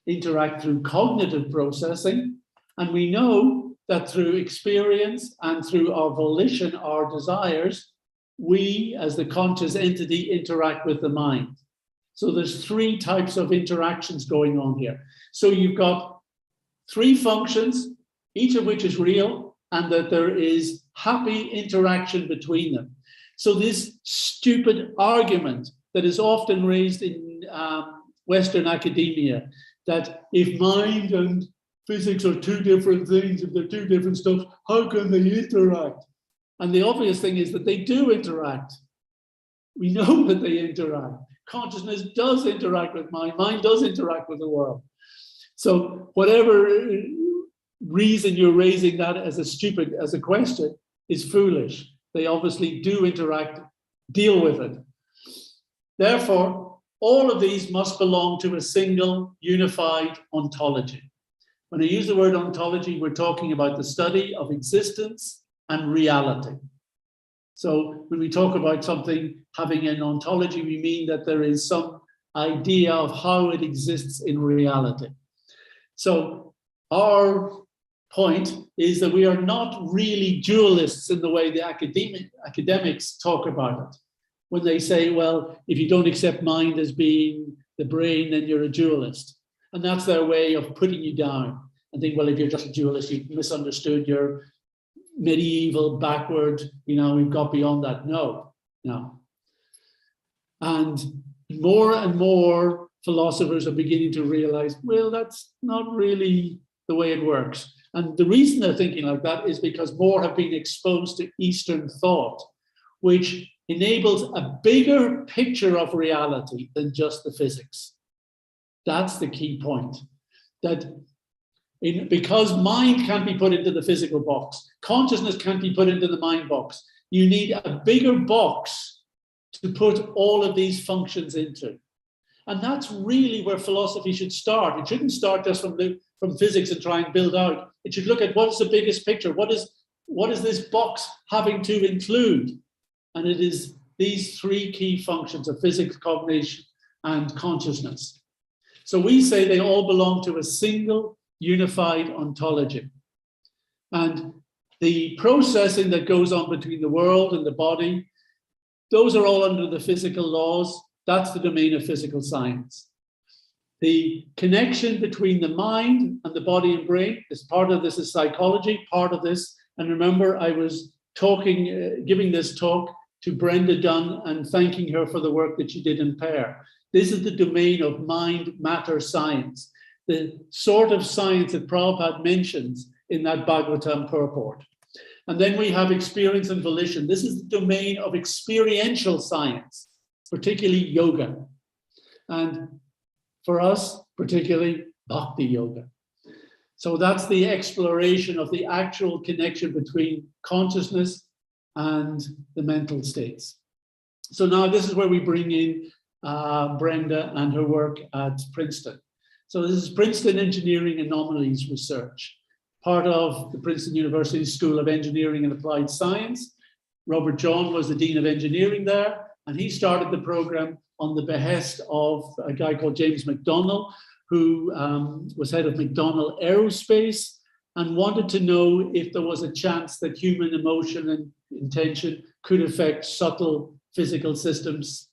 [SPEAKER 2] interact through cognitive processing. And we know that through experience and through our volition, our desires, we as the conscious entity interact with the mind. So there's three types of interactions going on here. So you've got three functions, each of which is real, and that there is happy interaction between them. So this stupid argument that is often raised in Western academia, that if mind and physics are two different things, if they're two different stuff, how can they interact? And the obvious thing is that they do interact. We know that they interact. Consciousness does interact with mind does interact with the world. So whatever reason you're raising that as a question is foolish. They obviously do interact, deal with it. Therefore, all of these must belong to a single unified ontology. When I use the word ontology, we're talking about the study of existence and reality. So when we talk about something having an ontology, we mean that there is some idea of how it exists in reality. So our point is that we are not really dualists in the way the academics talk about it. When they say, well, if you don't accept mind as being the brain, then you're a dualist. And that's their way of putting you down. And think, well, if you're just a dualist, you've misunderstood, you're medieval, backward, we've got beyond that. No. And more philosophers are beginning to realize, well, that's not really the way it works. And the reason they're thinking like that is because more have been exposed to Eastern thought, which enables a bigger picture of reality than just the physics. That's the key point. That because mind can't be put into the physical box, consciousness can't be put into the mind box, you need a bigger box to put all of these functions into. And that's really where philosophy should start. It shouldn't start just from physics and try and build out. It should look at what's the biggest picture. What is this box having to include? And it is these three key functions of physics, cognition, and consciousness. So we say they all belong to a single unified ontology. And the processing that goes on between the world and the body, those are all under the physical laws. That's the domain of physical science. The connection between the mind and the body and brain is part of this is psychology, part of this. And remember, I was giving this talk to Brenda Dunne and thanking her for the work that she did in PEAR. This is the domain of mind-matter science, the sort of science that Prabhupada mentions in that Bhagavatam purport. And then we have experience and volition. This is the domain of experiential science, particularly yoga. And for us, particularly bhakti yoga. So that's the exploration of the actual connection between consciousness and the mental states. So now this is where we bring in Brenda and her work at Princeton. So this is Princeton Engineering Anomalies Research, part of the Princeton University School of Engineering and Applied Science. Robert John was the Dean of Engineering there, and he started the program on the behest of a guy called James McDonnell, who was head of McDonnell Aerospace and wanted to know if there was a chance that human emotion and intention could affect subtle physical systems,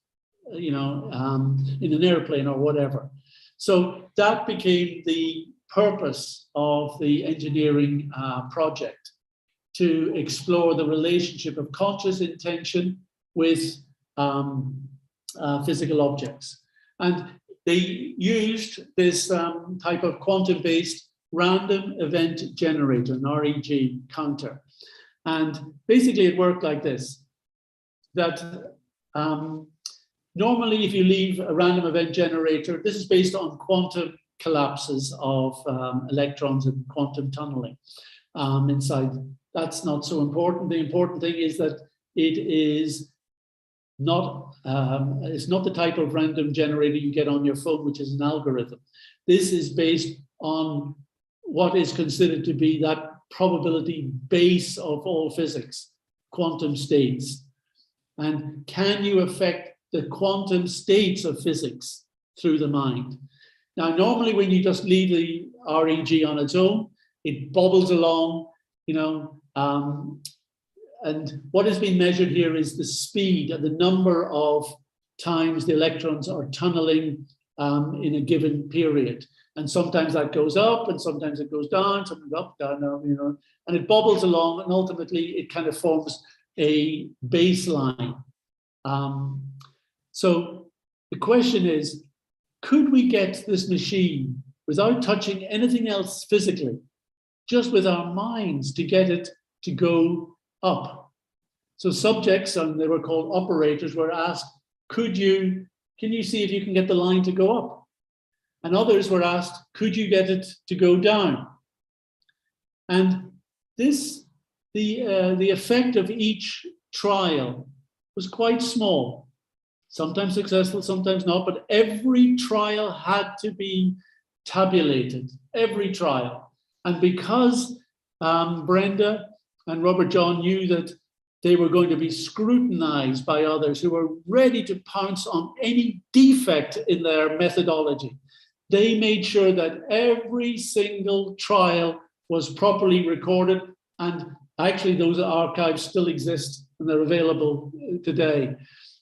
[SPEAKER 2] in an airplane or whatever. So that became the purpose of the engineering project, to explore the relationship of conscious intention with physical objects. And they used this type of quantum-based random event generator, an REG counter. And basically it worked like this, that normally if you leave a random event generator, this is based on quantum collapses of electrons and quantum tunneling inside. That's not so important. The important thing is that it is not, it's not the type of random generator you get on your phone, which is an algorithm. This is based on what is considered to be that probability base of all physics, quantum states. And can you affect the quantum states of physics through the mind? Now, normally when you just leave the REG on its own, it bobbles along, and what has been measured here is the speed and the number of times the electrons are tunneling in a given period. And sometimes that goes up and sometimes it goes down, sometimes up, down, and it bobbles along, and ultimately it kind of forms a baseline. So the question is, could we get this machine without touching anything else physically, just with our minds, to get it to go up? So subjects, and they were called operators, were asked, can you see if you can get the line to go up? And others were asked, could you get it to go down? And the effect of each trial was quite small, sometimes successful, sometimes not, but every trial had to be tabulated, every trial. And because Brenda and Robert John knew that they were going to be scrutinized by others who were ready to pounce on any defect in their methodology, they made sure that every single trial was properly recorded. And actually, those archives still exist and they're available today.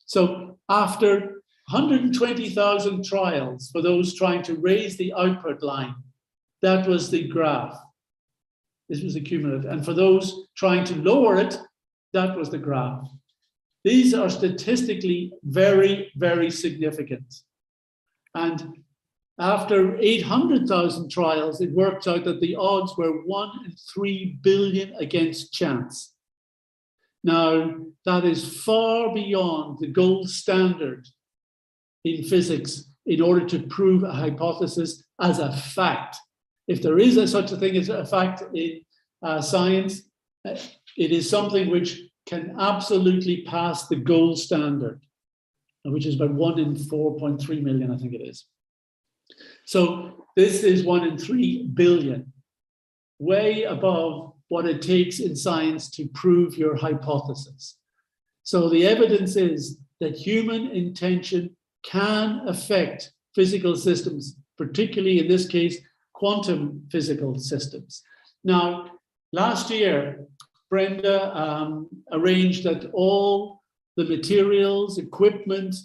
[SPEAKER 2] So after 120,000 trials for those trying to raise the output line, that was the graph. This was the cumulative. And for those trying to lower it, that was the graph. These are statistically very, very significant. And after 800,000 trials, it worked out that the odds were 1 in 3 billion against chance. Now, that is far beyond the gold standard in physics in order to prove a hypothesis as a fact. If there is such a thing as a fact in science, it is something which can absolutely pass the gold standard, which is about 1 in 4.3 million, I think it is. So this is 1 in 3 billion, way above what it takes in science to prove your hypothesis. So the evidence is that human intention can affect physical systems, particularly in this case, quantum physical systems. Now, last year, Brenda arranged that all the materials, equipment,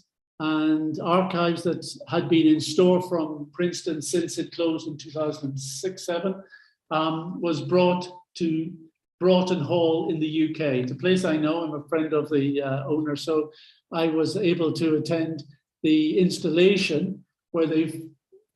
[SPEAKER 2] and archives that had been in store from Princeton since it closed in 2006-07 was brought to Broughton Hall in the UK. It's a place I know. I'm a friend of the owner, so I was able to attend the installation where they've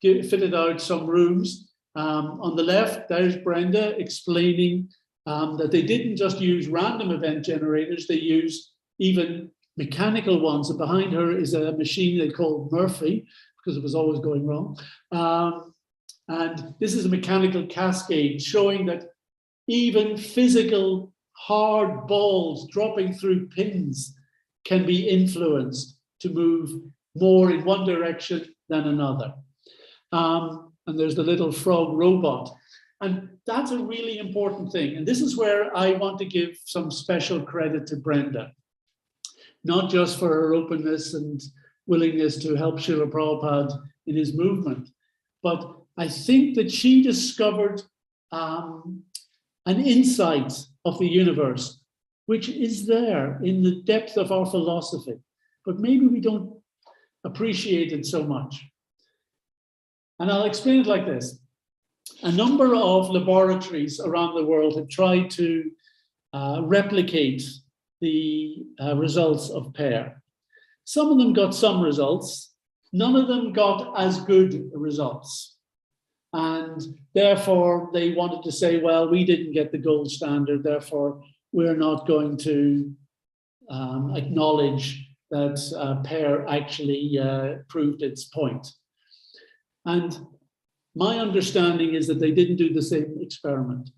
[SPEAKER 2] fitted out some rooms. On the left, there's Brenda explaining that they didn't just use random event generators, they used even mechanical ones. And behind her is a machine they called Murphy, because it was always going wrong. And this is a mechanical cascade showing that even physical hard balls dropping through pins can be influenced to move more in one direction than another. And there's the little frog robot. And that's a really important thing. And this is where I want to give some special credit to Brenda, not just for her openness and willingness to help Srila Prabhupada in his movement, but I think that she discovered an insight of the universe, which is there in the depth of our philosophy, but maybe we don't appreciate it so much. And I'll explain it like this. A number of laboratories around the world have tried to replicate the results of PEAR. Some of them got some results, none of them got as good results. And therefore they wanted to say, well, we didn't get the gold standard, therefore we're not going to acknowledge that PEAR actually proved its point. And my understanding is that they didn't do the same experiment.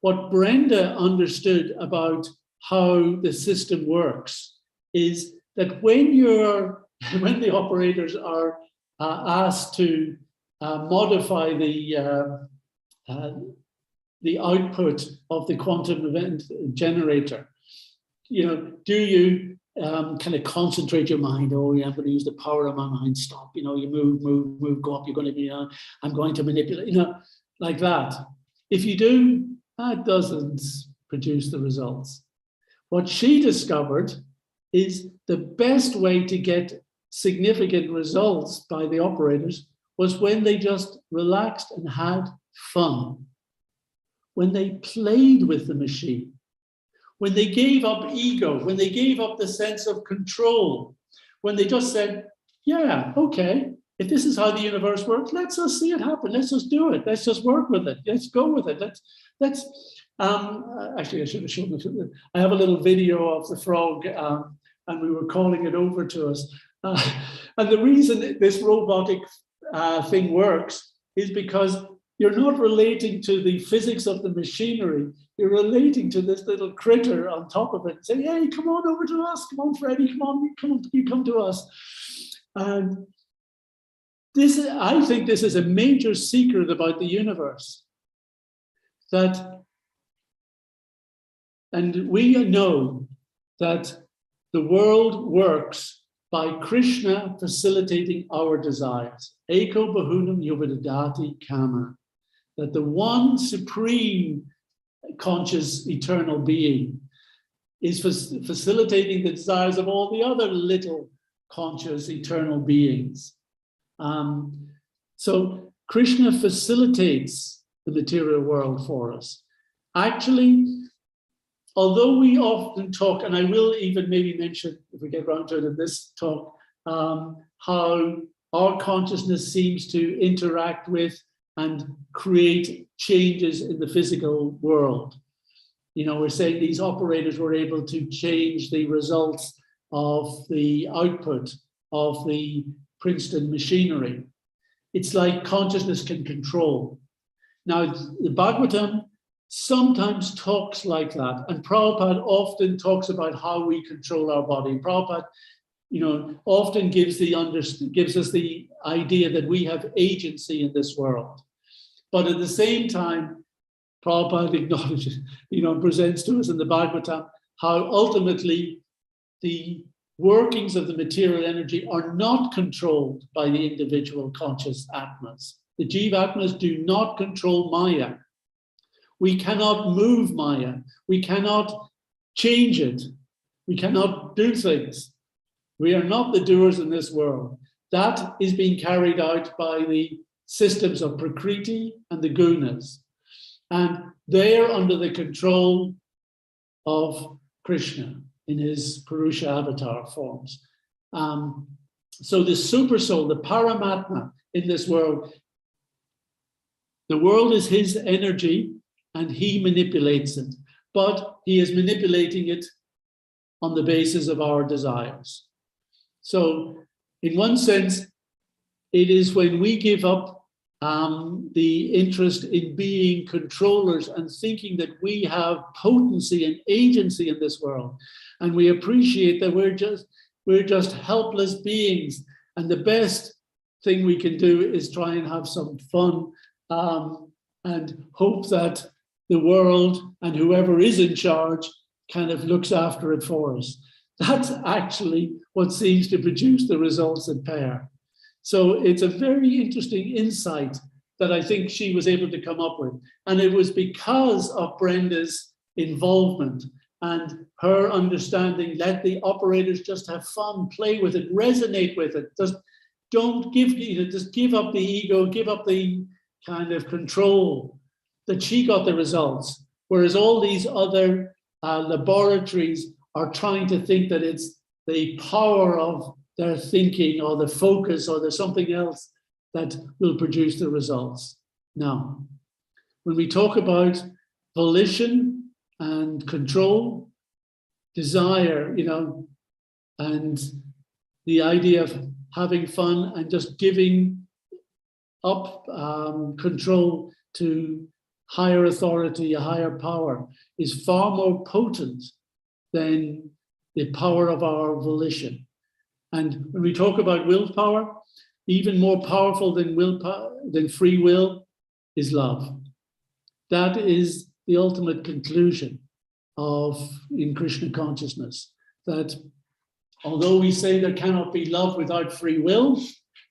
[SPEAKER 2] What Brenda understood about how the system works is that when the operators are asked to modify the output of the quantum event generator, do you kind of concentrate your mind? Oh, yeah, I'm going to use the power of my mind. Stop. You move, go up. You're going to be. I'm going to manipulate. Like that. If you do, that doesn't produce the results. What she discovered is the best way to get significant results by the operators was when they just relaxed and had fun, when they played with the machine, when they gave up ego, when they gave up the sense of control, when they just said, yeah, okay, if this is how the universe works, let's just see it happen. Let's just do it. Let's just work with it. Let's go with it. Actually, I should have shown it. I have a little video of the frog, and we were calling it over to us. And the reason this robotic thing works is because you're not relating to the physics of the machinery. You're relating to this little critter on top of it and saying, hey, come on over to us. Come on, Freddie, come on, you come to us. And this, I think this is a major secret about the universe. And we know that the world works by Krishna facilitating our desires. Eko bahunam yuvadadati kama. That the one supreme conscious eternal being is facilitating the desires of all the other little conscious eternal beings. So Krishna facilitates the material world for us. Actually, although we often talk, and I will even maybe mention, if we get around to it in this talk, how our consciousness seems to interact with and create changes in the physical world. You know, we're saying these operators were able to change the results of the output of the Princeton machinery. It's like consciousness can control. Now, the Bhagavatam sometimes talks like that, and Prabhupada often talks about how we control our body. Prabhupada, you know, often gives us the idea that we have agency in this world. But at the same time, Prabhupada acknowledges, you know, presents to us in the Bhagavatam how ultimately the workings of the material energy are not controlled by the individual conscious atmas. The Jivatmas do not control Maya. We cannot move Maya. We cannot change it. We cannot do things. We are not the doers in this world. That is being carried out by the systems of Prakriti and the Gunas. And they're under the control of Krishna in his Purusha avatar forms. So the super soul, the Paramatma in this world, the world is his energy and he manipulates it, but he is manipulating it on the basis of our desires. So in one sense, it is when we give up the interest in being controllers and thinking that we have potency and agency in this world, and we appreciate that we're just helpless beings, and the best thing we can do is try and have some fun and hope that the world and whoever is in charge kind of looks after it for us. That's actually what seems to produce the results at PEAR. So it's a very interesting insight that I think she was able to come up with. And it was because of Brenda's involvement and her understanding, let the operators just have fun, play with it, resonate with it. Just don't give, just give up the ego, give up the kind of control, that she got the results. Whereas all these other laboratories are trying to think that it's the power of their thinking or the focus or there's something else that will produce the results. Now, when we talk about volition and control, desire, you know, and the idea of having fun and just giving up control to higher authority, a higher power, is far more potent than the power of our volition. And when we talk about willpower, even more powerful than willpower, than free will, is love. That is the ultimate conclusion in Krishna consciousness. That although we say there cannot be love without free will,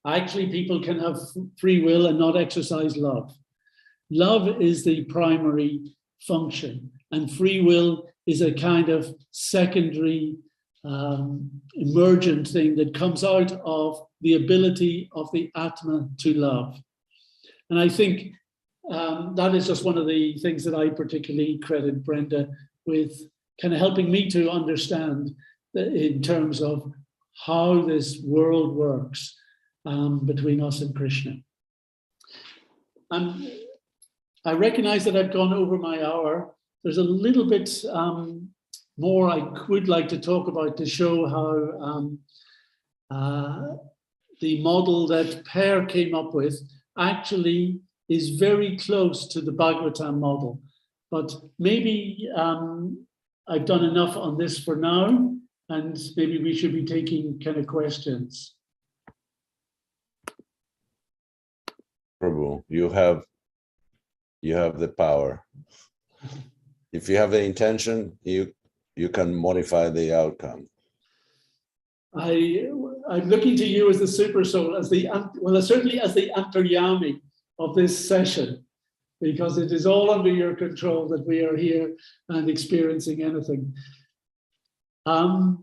[SPEAKER 2] actually people can have free will and not exercise love. Love is the primary function, and free will is a kind of secondary emergent thing that comes out of the ability of the Atma to love. And I think that is just one of the things that I particularly credit Brenda with kind of helping me to understand in terms of how this world works. between us and Krishna. I recognize that I've gone over my hour. There's a little bit more I would like to talk about to show how the model that PEAR came up with actually is very close to the Bhagavatam model. But maybe I've done enough on this for now, and maybe we should be taking kind of questions.
[SPEAKER 1] Prabhu, you have the power. If you have the intention, you can modify the outcome.
[SPEAKER 2] I'm looking to you as the super soul, certainly as the antaryami of this session, because it is all under your control that we are here and experiencing anything. How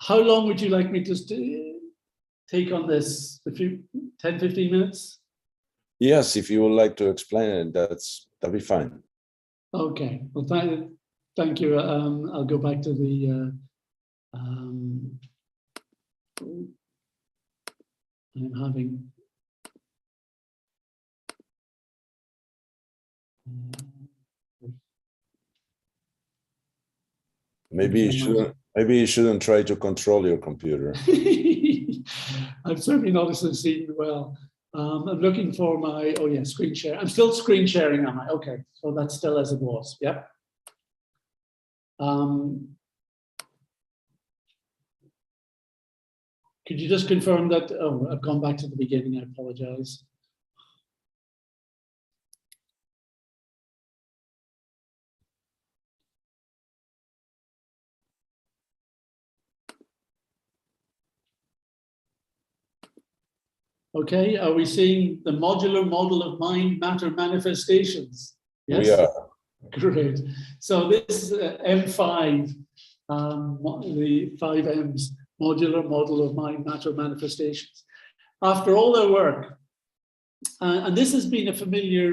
[SPEAKER 2] long would you like me to take on this? 10, 15 minutes?
[SPEAKER 1] Yes, if you would like to explain it, that'll be fine.
[SPEAKER 2] Okay, well, thank you. I'll go back to the, I'm having,
[SPEAKER 1] maybe you shouldn't try to control your computer.
[SPEAKER 2] I'm certainly not succeeding well. I'm looking for my, oh yeah, screen share. I'm still screen sharing, am I? Okay, so that's still as it was, yep. Could you just confirm that, oh, I've gone back to the beginning, I apologize. Okay, are we seeing the modular model of mind matter manifestations? Yes?
[SPEAKER 1] We are.
[SPEAKER 2] Great. So this M5, the 5 M's, modular model of mind matter manifestations. After all their work, and this has been a familiar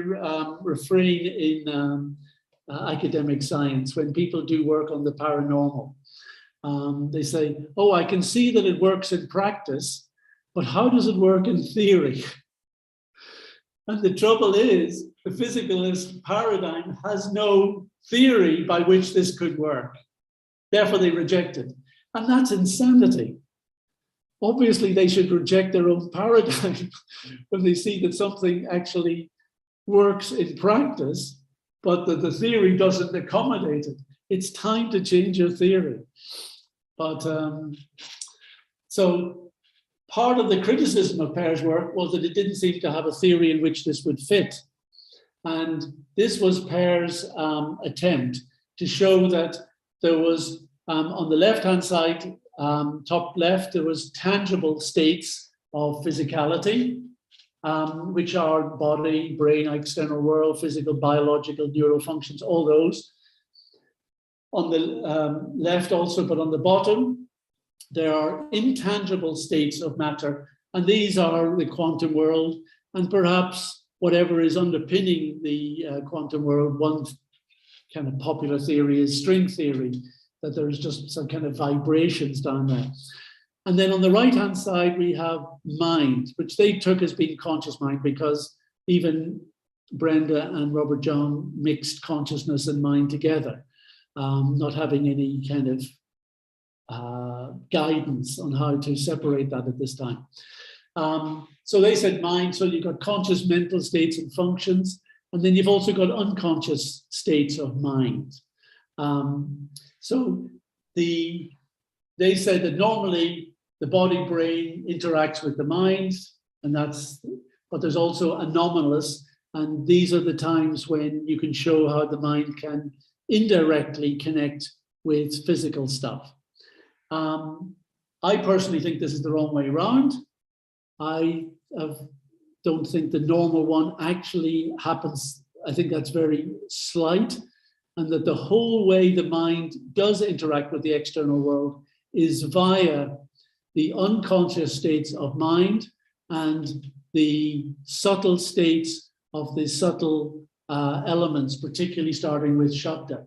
[SPEAKER 2] refrain in academic science when people do work on the paranormal. They say, oh, I can see that it works in practice, but how does it work in theory? And the trouble is, the physicalist paradigm has no theory by which this could work. Therefore, they reject it. And that's insanity. Obviously, they should reject their own paradigm when they see that something actually works in practice, but that the theory doesn't accommodate it. It's time to change your theory. But so part of the criticism of PEAR's work was that it didn't seem to have a theory in which this would fit. And this was PEAR's attempt to show that there was, on the left-hand side, top left, there was tangible states of physicality, which are body, brain, external world, physical, biological, neurofunctions, all those. On the left also, but on the bottom, there are intangible states of matter, and these are the quantum world, and perhaps whatever is underpinning the quantum world. One kind of popular theory is string theory, that there's just some kind of vibrations down there. And then on the right-hand side, we have mind, which they took as being conscious mind, because even Brenda and Robert John mixed consciousness and mind together, not having any kind of guidance on how to separate that at this time. So they said mind, so you've got conscious mental states and functions, and then you've also got unconscious states of mind. So they said that normally the body-brain interacts with the mind, and but there's also anomalous, and these are the times when you can show how the mind can indirectly connect with physical stuff. I personally think this is the wrong way around. I don't think the normal one actually happens. I think that's very slight, and that the whole way the mind does interact with the external world is via the unconscious states of mind and the subtle states of the subtle elements, particularly starting with Shabda,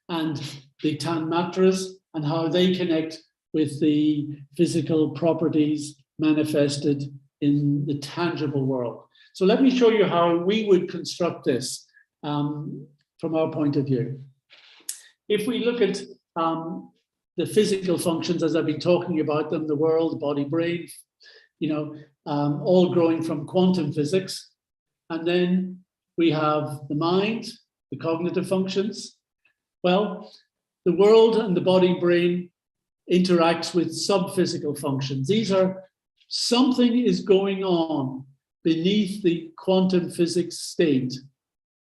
[SPEAKER 2] and the Tanmatras and how they connect with the physical properties manifested in the tangible world. So let me show you how we would construct this from our point of view. If we look at the physical functions, as I've been talking about them, the world, body, brain, all growing from quantum physics. And then we have the mind, the cognitive functions. Well, the world and the body, brain interacts with sub-physical functions. These are something is going on beneath the quantum physics state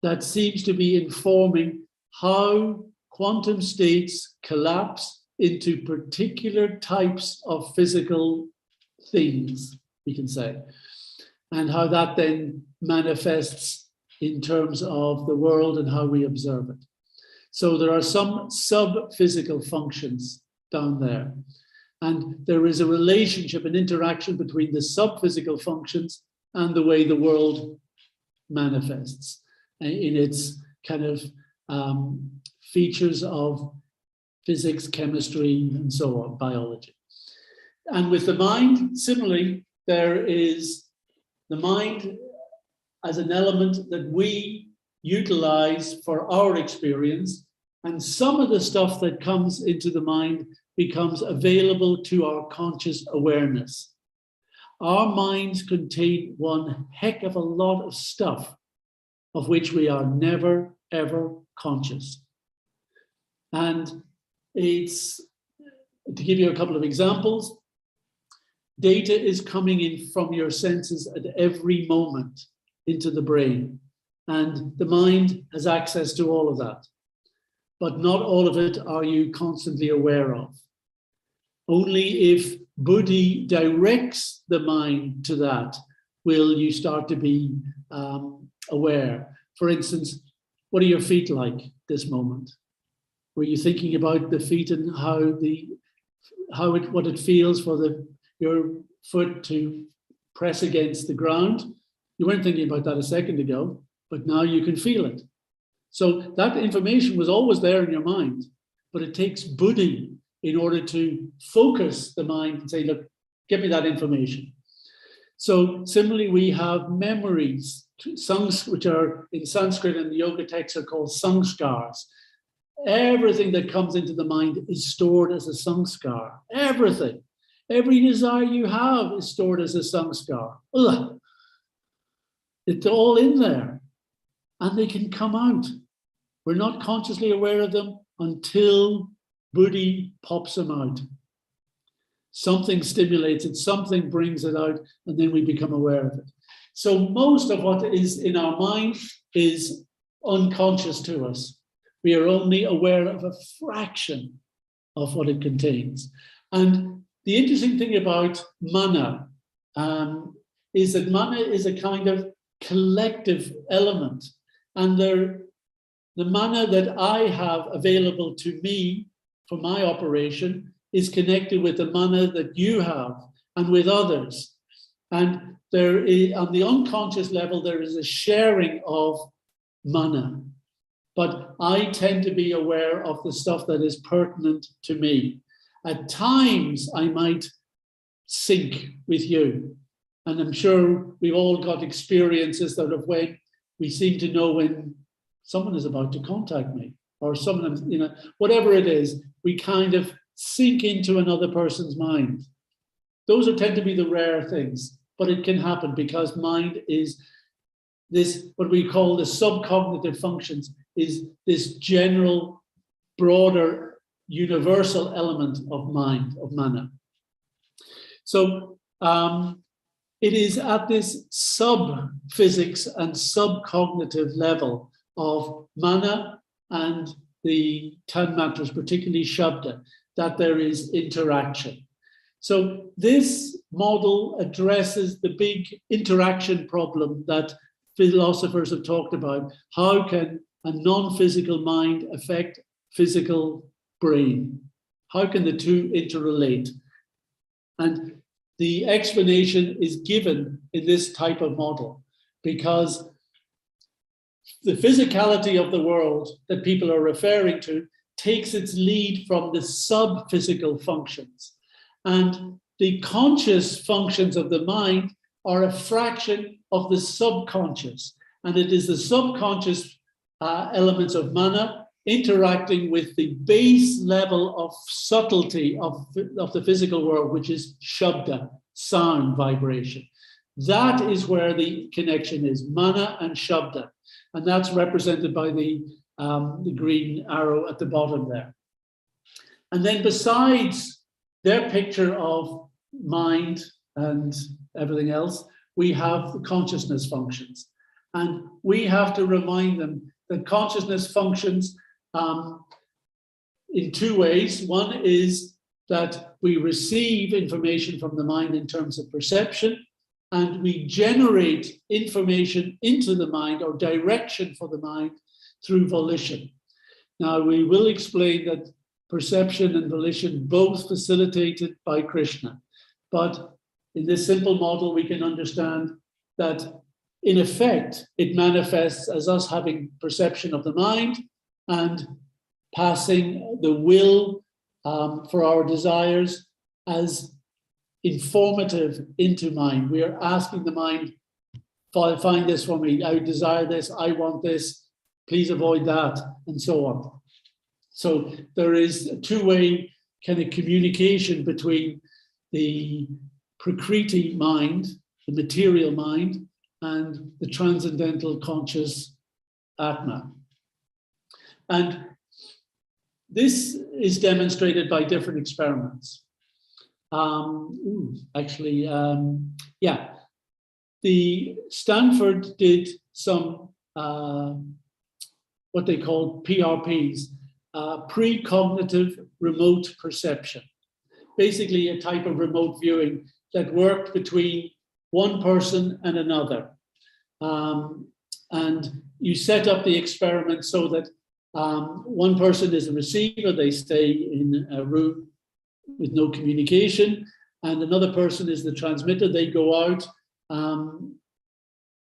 [SPEAKER 2] that seems to be informing how quantum states collapse into particular types of physical things, we can say, and how that then manifests in terms of the world and how we observe it. So there are some sub-physical functions down there. And there is a relationship, an interaction between the sub-physical functions and the way the world manifests in its kind of features of physics, chemistry, and so on, biology. And with the mind, similarly, there is the mind as an element that we utilize for our experience. And some of the stuff that comes into the mind becomes available to our conscious awareness. Our minds contain one heck of a lot of stuff of which we are never, ever conscious. And it's, to give you a couple of examples, data is coming in from your senses at every moment into the brain. And the mind has access to all of that. But not all of it are you constantly aware of. Only if buddhi directs the mind to that will you start to be aware. For instance, what are your feet like this moment? Were you thinking about the feet and what it feels for your foot to press against the ground? You weren't thinking about that a second ago, but now you can feel it. So that information was always there in your mind, but it takes buddhi in order to focus the mind and say, look, give me that information. So similarly, we have memories, which are in Sanskrit and the yoga texts are called sanskars. Everything that comes into the mind is stored as a sanskar. Everything. Every desire you have is stored as a sanskar. Ugh. It's all in there. And they can come out. We're not consciously aware of them until buddhi pops them out. Something stimulates it, something brings it out, and then we become aware of it. So most of what is in our mind is unconscious to us. We are only aware of a fraction of what it contains. And the interesting thing about mana is that mana is a kind of collective element. And the mana that I have available to me for my operation is connected with the mana that you have and with others. And there is, on the unconscious level, there is a sharing of mana. But I tend to be aware of the stuff that is pertinent to me. At times, I might sync with you. And I'm sure we've all got experiences that of when we seem to know when someone is about to contact me, or someone, whatever it is, we kind of sink into another person's mind. Those tend to be the rare things, but it can happen because mind is this, what we call the subcognitive functions, is this general, broader, universal element of mind, of mana. So it is at this sub-physics and subcognitive level of mana and the tanmatras, particularly Shabda, that there is interaction. So this model addresses the big interaction problem that philosophers have talked about. How can a non-physical mind affect physical brain? How can the two interrelate? And the explanation is given in this type of model because the physicality of the world that people are referring to takes its lead from the sub-physical functions. And the conscious functions of the mind are a fraction of the subconscious. And it is the subconscious elements of mana interacting with the base level of subtlety of the physical world, which is shabda, sound vibration. That is where the connection is, mana and shabda. And that's represented by the green arrow at the bottom there. And then besides their picture of mind and everything else, we have the consciousness functions. And we have to remind them that consciousness functions in two ways. One is that we receive information from the mind in terms of perception, and we generate information into the mind or direction for the mind through volition. Now, we will explain that perception and volition both facilitated by Krishna. But in this simple model, we can understand that in effect, it manifests as us having perception of the mind and passing the will for our desires as informative into mind. We are asking the mind, find this for me. I desire this. I want this. Please avoid that, and so on. So there is a two-way kind of communication between the Prakriti mind, the material mind, and the transcendental conscious Atma. And this is demonstrated by different experiments. The Stanford did some what they call PRPs, precognitive remote perception. Basically a type of remote viewing that worked between one person and another. And you set up the experiment so that one person is the receiver, they stay in a room with no communication, and another person is the transmitter, they go out,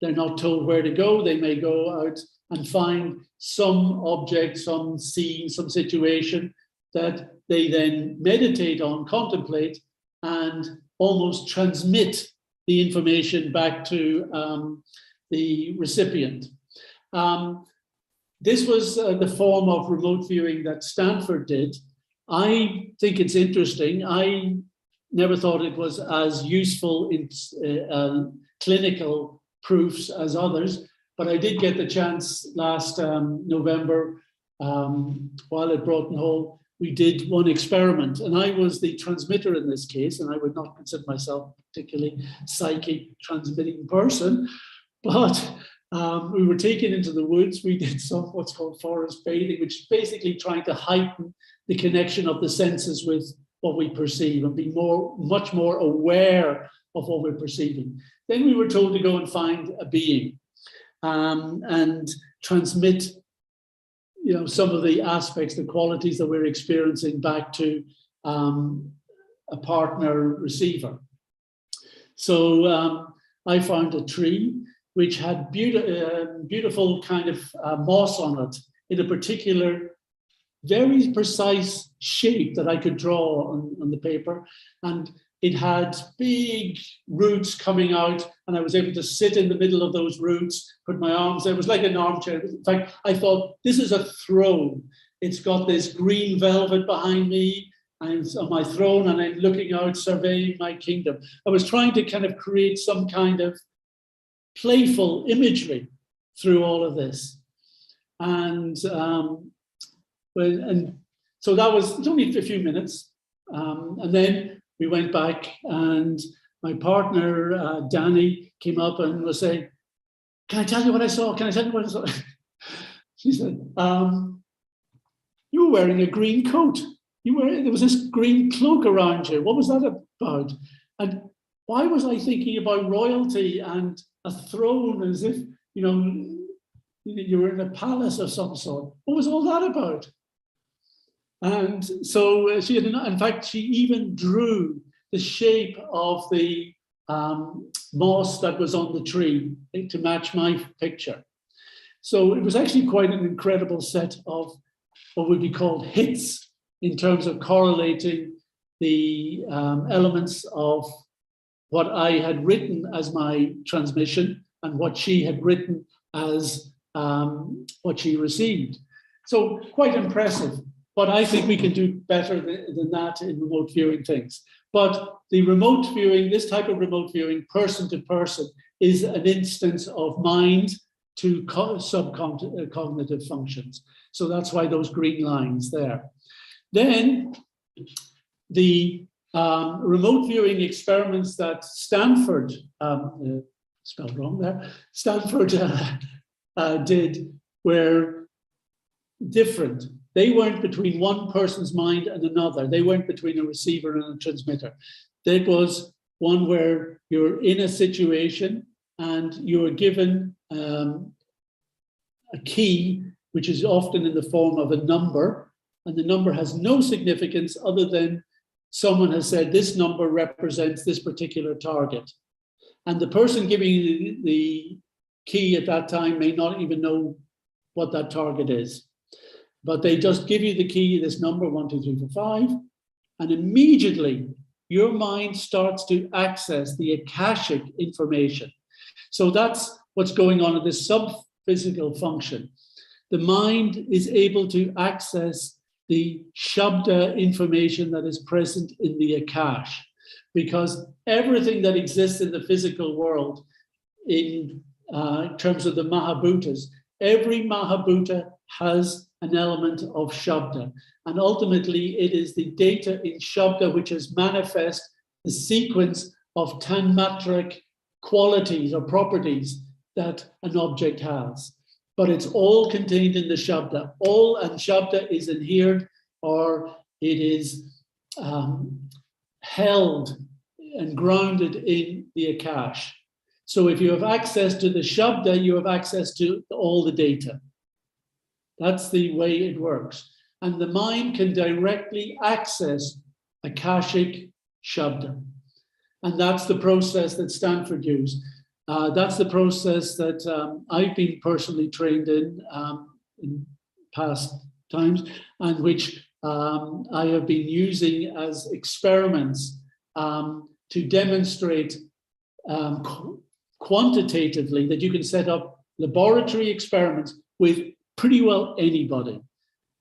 [SPEAKER 2] they're not told where to go, they may go out and find some object, some scene, some situation that they then meditate on, contemplate, and almost transmit the information back to the recipient. This was the form of remote viewing that Stanford did. I think it's interesting. I never thought it was as useful in clinical proofs as others, but I did get the chance last November while at Broughton Hall. We did one experiment, and I was the transmitter in this case, and I would not consider myself a particularly psychic transmitting person, but we were taken into the woods. We did some what's called forest bathing, which is basically trying to heighten the connection of the senses with what we perceive and be much more aware of what we're perceiving. Then we were told to go and find a being and transmit, some of the aspects, the qualities that we're experiencing back to a partner receiver. So I found a tree which had beautiful kind of moss on it in a particular, very precise shape that I could draw on the paper. And it had big roots coming out, and I was able to sit in the middle of those roots, put my arms there. It was like an armchair. In fact, I thought, this is a throne. It's got this green velvet behind me, and on my throne, and I'm looking out, surveying my kingdom. I was trying to kind of create some kind of playful imagery through all of this. And so that was, it's only a few minutes. And then we went back, and my partner, Danny, came up and was saying, "Can I tell you what I saw? Can I tell you what I saw?" She said, "You were wearing a green coat. There was this green cloak around you. What was that about? And why was I thinking about royalty and a throne as if, you were in a palace of some sort? What was all that about?" And so she had, in fact, she even drew the shape of the moss that was on the tree to match my picture. So it was actually quite an incredible set of what would be called hits in terms of correlating the elements of what I had written as my transmission and what she had written as what she received. So quite impressive. But I think we can do better than that in remote viewing things. But the remote viewing, this type of remote viewing, person to person, is an instance of mind to subcognitive functions. So that's why those green lines there. Then the remote viewing experiments that Stanford, spelled wrong there, Stanford did were different. They weren't between one person's mind and another. They weren't between a receiver and a transmitter. That was one where you're in a situation and you're given a key, which is often in the form of a number, and the number has no significance other than someone has said this number represents this particular target. And the person giving you the key at that time may not even know what that target is. But they just give you the key, this number, 1, 2, 3, 4, 5, and immediately your mind starts to access the akashic information. So that's what's going on in this sub-physical function. The mind is able to access the Shabda information that is present in the Akash, because everything that exists in the physical world in terms of the Mahabhutas, every Mahabhuta has an element of Shabda. And ultimately, it is the data in Shabda which has manifest the sequence of tanmatric qualities or properties that an object has. But it's all contained in the Shabda. All and Shabda is adhered, or it is held and grounded in the Akash. So if you have access to the Shabda, you have access to all the data. That's the way it works. And the mind can directly access Akashic Shabda. And that's the process that Stanford used. That's the process that I've been personally trained in past times, and which I have been using as experiments to demonstrate quantitatively that you can set up laboratory experiments with pretty well anybody.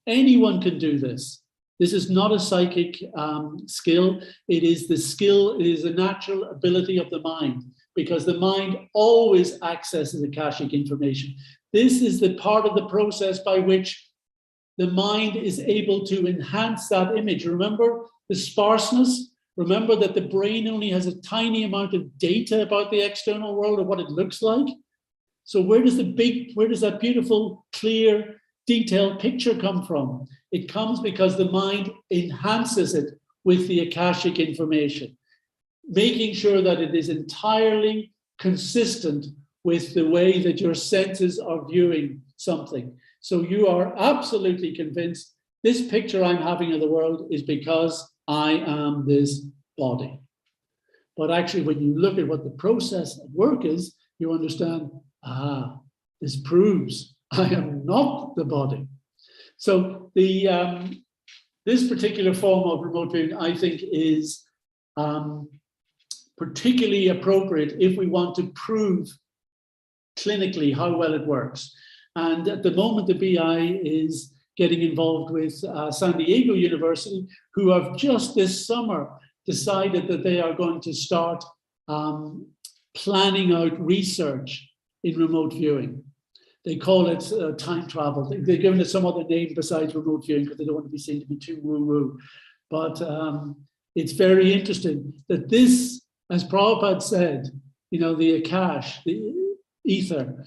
[SPEAKER 2] Anyone can do this. This is not a psychic skill. It is the skill, it is a natural ability of the mind, because the mind always accesses Akashic information. This is the part of the process by which the mind is able to enhance that image. Remember the sparseness? Remember that the brain only has a tiny amount of data about the external world or what it looks like. So where does that beautiful, clear, detailed picture come from? It comes because the mind enhances it with the Akashic information, making sure that it is entirely consistent with the way that your senses are viewing something. So you are absolutely convinced this picture I'm having of the world is because I am this body. But actually, when you look at what the process at work is, you understand, this proves I am not the body. So this particular form of remote viewing, I think, is particularly appropriate if we want to prove clinically how well it works. And at the moment, the BI is getting involved with San Diego University, who have just this summer decided that they are going to start planning out research in remote viewing. They call it time travel. They've given it some other name besides remote viewing because they don't want to be seen to be too woo-woo. But it's very interesting that this, as Prabhupada said, the Akash, the ether,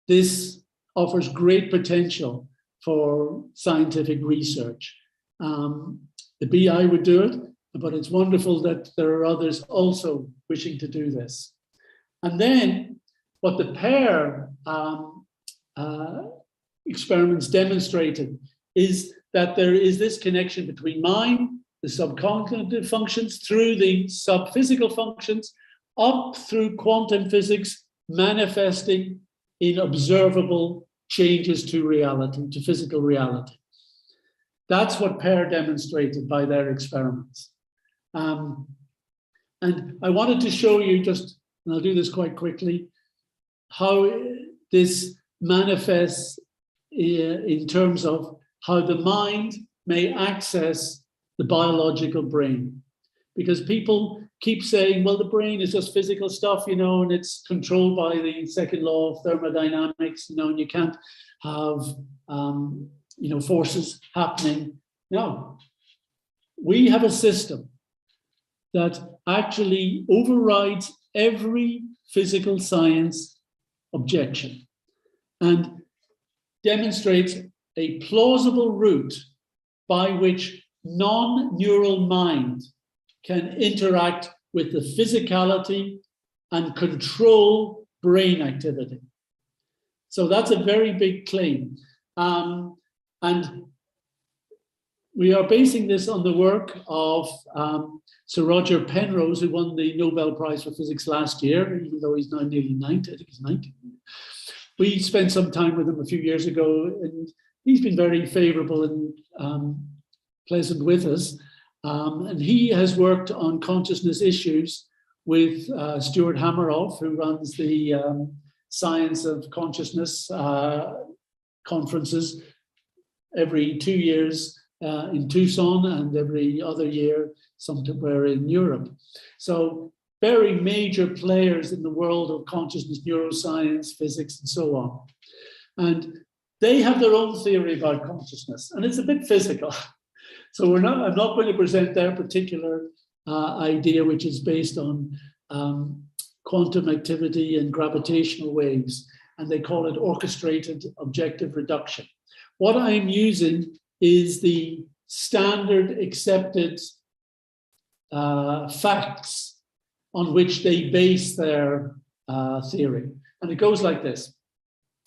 [SPEAKER 2] this offers great potential for scientific research. The BI would do it, but it's wonderful that there are others also wishing to do this. And then what the PEAR experiments demonstrated is that there is this connection between mind, the subcognitive functions, through the sub-physical functions, up through quantum physics, manifesting in observable changes to reality, to physical reality. That's what PEAR demonstrated by their experiments. And And I wanted to show you just, and I'll do this quite quickly, how this manifests in terms of how the mind may access the biological brain. Because people keep saying, well, the brain is just physical stuff, you know, and it's controlled by the second law of thermodynamics, you know, and you can't have, you know, forces happening. No, we have a system that actually overrides every physical science objection and demonstrates a plausible route by which non-neural mind can interact with the physicality and control brain activity. So that's a very big claim. And we are basing this on the work of Sir Roger Penrose, who won the Nobel Prize for Physics last year, even though he's now nearly 90, I think he's 90. We spent some time with him a few years ago, and he's been very favorable and pleasant with us. And he has worked on consciousness issues with Stuart Hameroff, who runs the Science of Consciousness conferences every 2 years in Tucson and every other year somewhere in Europe. So very major players in the world of consciousness, neuroscience, physics, and so on. And they have their own theory about consciousness, and it's a bit physical. So I'm not going to present their particular idea, which is based on quantum activity and gravitational waves, and they call it orchestrated objective reduction. What I'm using is the standard accepted facts on which they base their theory. And it goes like this.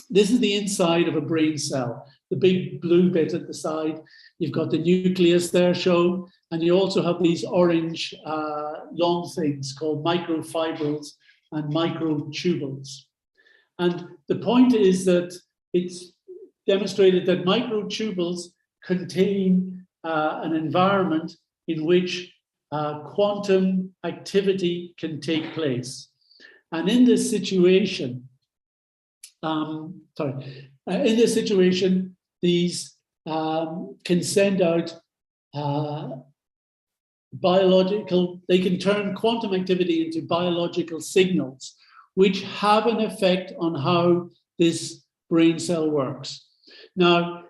[SPEAKER 2] This is the inside of a brain cell, the big blue bit at the side. You've got the nucleus there shown, and you also have these orange long things called microfibrils and microtubules. And the point is that it's demonstrated that microtubules contain an environment in which quantum activity can take place. And in this situation, these can send out they can turn quantum activity into biological signals, which have an effect on how this brain cell works. Now,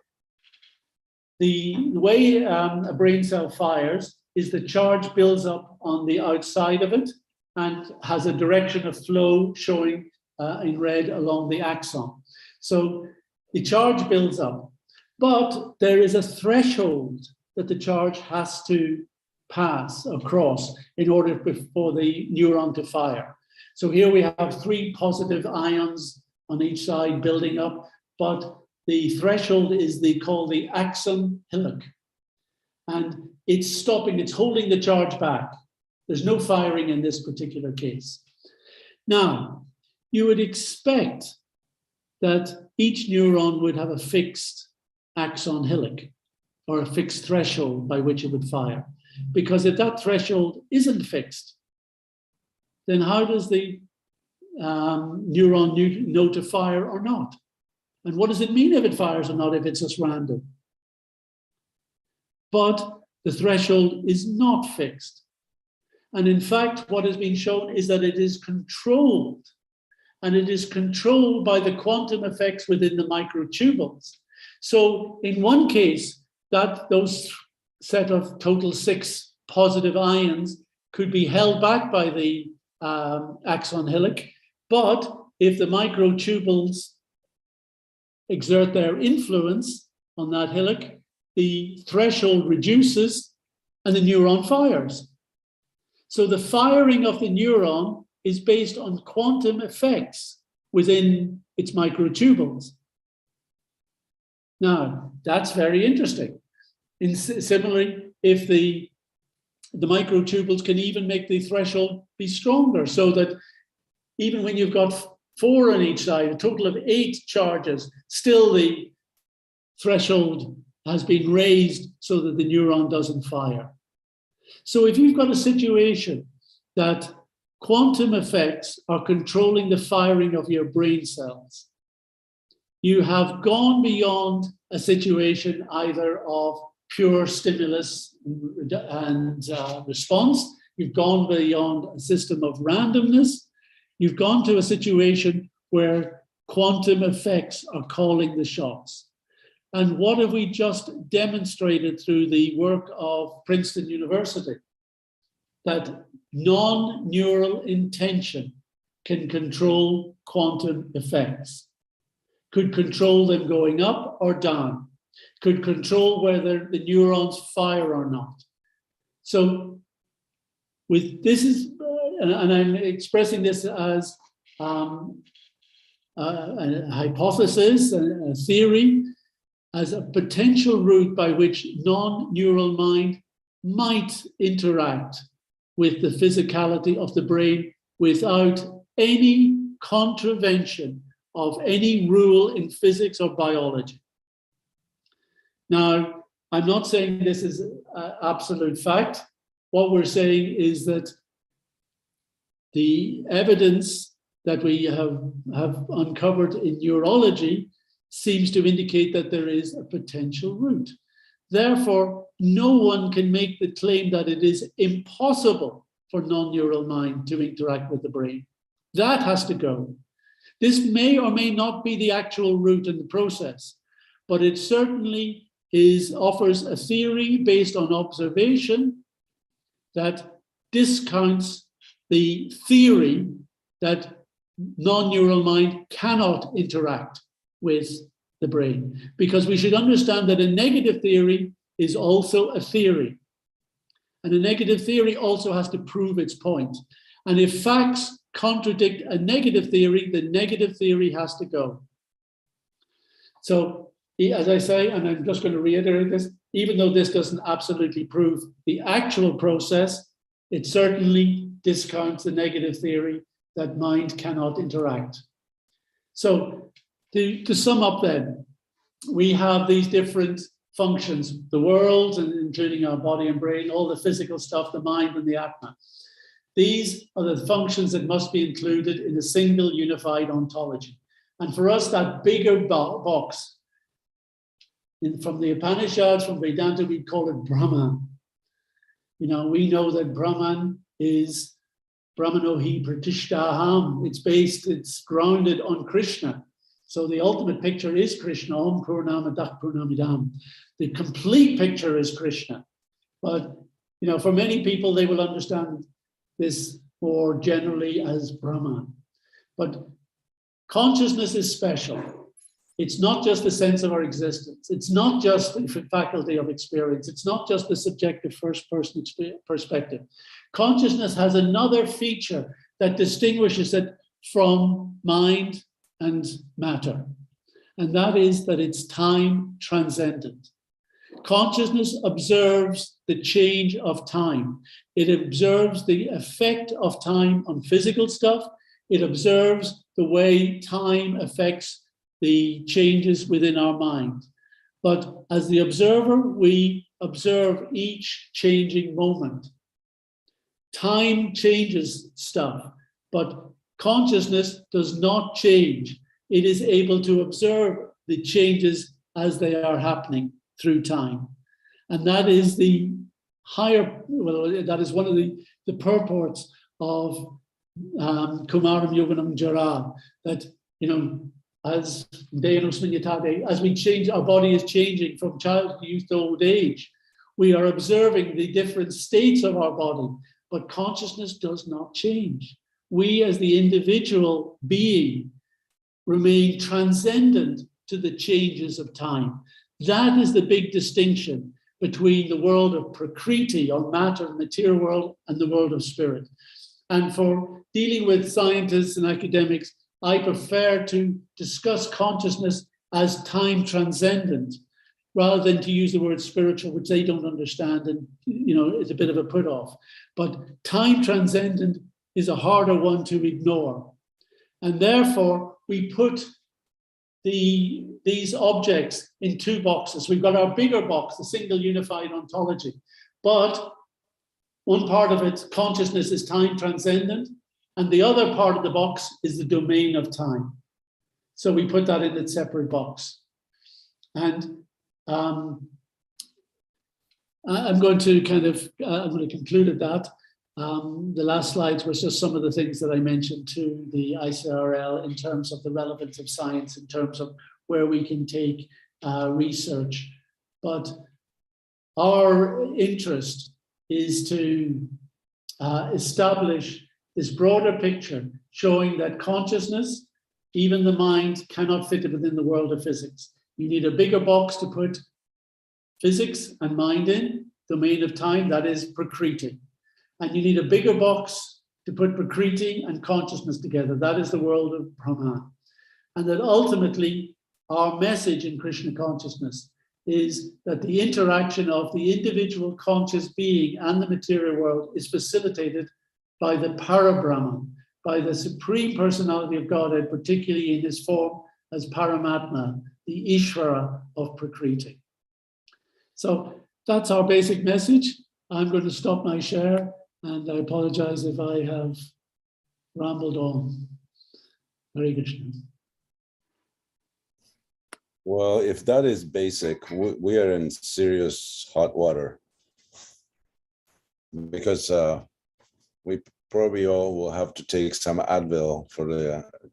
[SPEAKER 2] the way a brain cell fires is the charge builds up on the outside of it and has a direction of flow showing in red along the axon. So the charge builds up, but there is a threshold that the charge has to pass across in order for the neuron to fire. So here we have 3 positive ions on each side building up, but the threshold is called the axon hillock. And it's stopping, it's holding the charge back. There's no firing in this particular case. Now, you would expect that each neuron would have a fixed axon hillock or a fixed threshold by which it would fire. Because if that threshold isn't fixed, then how does the neuron know to fire or not? And what does it mean if it fires or not if it's just random? But the threshold is not fixed. And in fact, what has been shown is that it is controlled. And it is controlled by the quantum effects within the microtubules. So in one case, those set of total 6 positive ions could be held back by the axon hillock. But if the microtubules exert their influence on that hillock, the threshold reduces and the neuron fires. So the firing of the neuron is based on quantum effects within its microtubules. Now, that's very interesting. Similarly, if the microtubules can even make the threshold be stronger, so that even when you've got 4 on each side, a total of 8 charges, still the threshold has been raised so that the neuron doesn't fire. So if you've got a situation that quantum effects are controlling the firing of your brain cells. You have gone beyond a situation either of pure stimulus and response. You've gone beyond a system of randomness. You've gone to a situation where quantum effects are calling the shots. And what have we just demonstrated through the work of Princeton University? That non-neural intention can control quantum effects, could control them going up or down, could control whether the neurons fire or not. So with this is, and I'm expressing this as a hypothesis, a theory, as a potential route by which non-neural mind might interact with the physicality of the brain without any contravention of any rule in physics or biology. Now, I'm not saying this is absolute fact. What we're saying is that the evidence that we have uncovered in neurology seems to indicate that there is a potential route. Therefore, no one can make the claim that it is impossible for non-neural mind to interact with the brain. That has to go. This may or may not be the actual route in the process, but it certainly offers a theory based on observation that discounts the theory that non-neural mind cannot interact with the brain. Because we should understand that a negative theory is also a theory. And a negative theory also has to prove its point. And if facts contradict a negative theory, the negative theory has to go. So, as I say, and I'm just going to reiterate this, even though this doesn't absolutely prove the actual process, it certainly discounts the negative theory that mind cannot interact. So, to sum up then, we have these different functions, the world, and including our body and brain, all the physical stuff, the mind and the Atma. These are the functions that must be included in a single unified ontology. And for us, that bigger box, from the Upanishads, from Vedanta, we call it Brahman. You know, we know that Brahman is Brahmano hi pratishtaham. It's grounded on Krishna. So the ultimate picture is Krishna, Om Purnamadah Purnamidam. The complete picture is Krishna. But, you know, for many people, they will understand this more generally as Brahman. But consciousness is special. It's not just the sense of our existence. It's not just the faculty of experience. It's not just the subjective first-person perspective. Consciousness has another feature that distinguishes it from mind and matter, and that is that it's time transcendent. Consciousness observes the change of time. It observes the effect of time on physical stuff. It observes the way time affects the changes within our mind. But as the observer, we observe each changing moment. Time changes stuff, but consciousness does not change. It is able to observe the changes as they are happening through time. And that is the higher, well, that is one of the purports of Kumaram Yoganam Jara, that, you know, as we change, our body is changing from childhood to youth to old age. We are observing the different states of our body, but consciousness does not change. We as the individual being remain transcendent to the changes of time. That is the big distinction between the world of Prakriti, or matter and material world, and the world of spirit. And for dealing with scientists and academics, I prefer to discuss consciousness as time transcendent, rather than to use the word spiritual, which they don't understand, and, you know, it's a bit of a put off. But time transcendent is a harder one to ignore. And therefore, we put these objects in two boxes. We've got our bigger box, the single unified ontology. But one part of it, consciousness, is time transcendent, and the other part of the box is the domain of time. So we put that in a separate box. And I'm going to I'm going to conclude at that. The last slides was just some of the things that I mentioned to the ICRL in terms of the relevance of science, in terms of where we can take research. But our interest is to establish this broader picture showing that consciousness, even the mind, cannot fit within the world of physics. You need a bigger box to put physics and mind in, domain of time, that is Prakriti. And you need a bigger box to put Prakriti and consciousness together, that is the world of Brahman. And that ultimately, our message in Krishna consciousness is that the interaction of the individual conscious being and the material world is facilitated by the Parabrahman, by the Supreme Personality of Godhead, particularly in his form as Paramatma, the Ishvara of Prakriti. So that's our basic message. I'm going to stop my share, and I apologize if I have rambled on. Hare Krishna.
[SPEAKER 1] Well, if that is basic, we are in serious hot water, because we probably all will have to take some Advil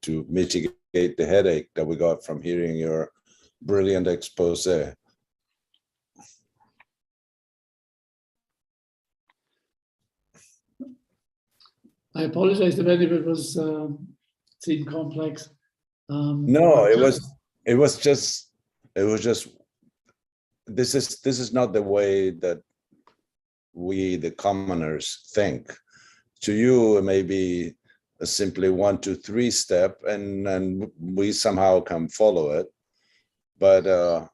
[SPEAKER 1] to mitigate the headache that we got from hearing your brilliant expose.
[SPEAKER 2] I apologize if any of it was seemed complex.
[SPEAKER 1] No, it was just this is not the way that we, the commoners, think. To you, it may be a simply 1, 2, 3 step, and we somehow can follow it. But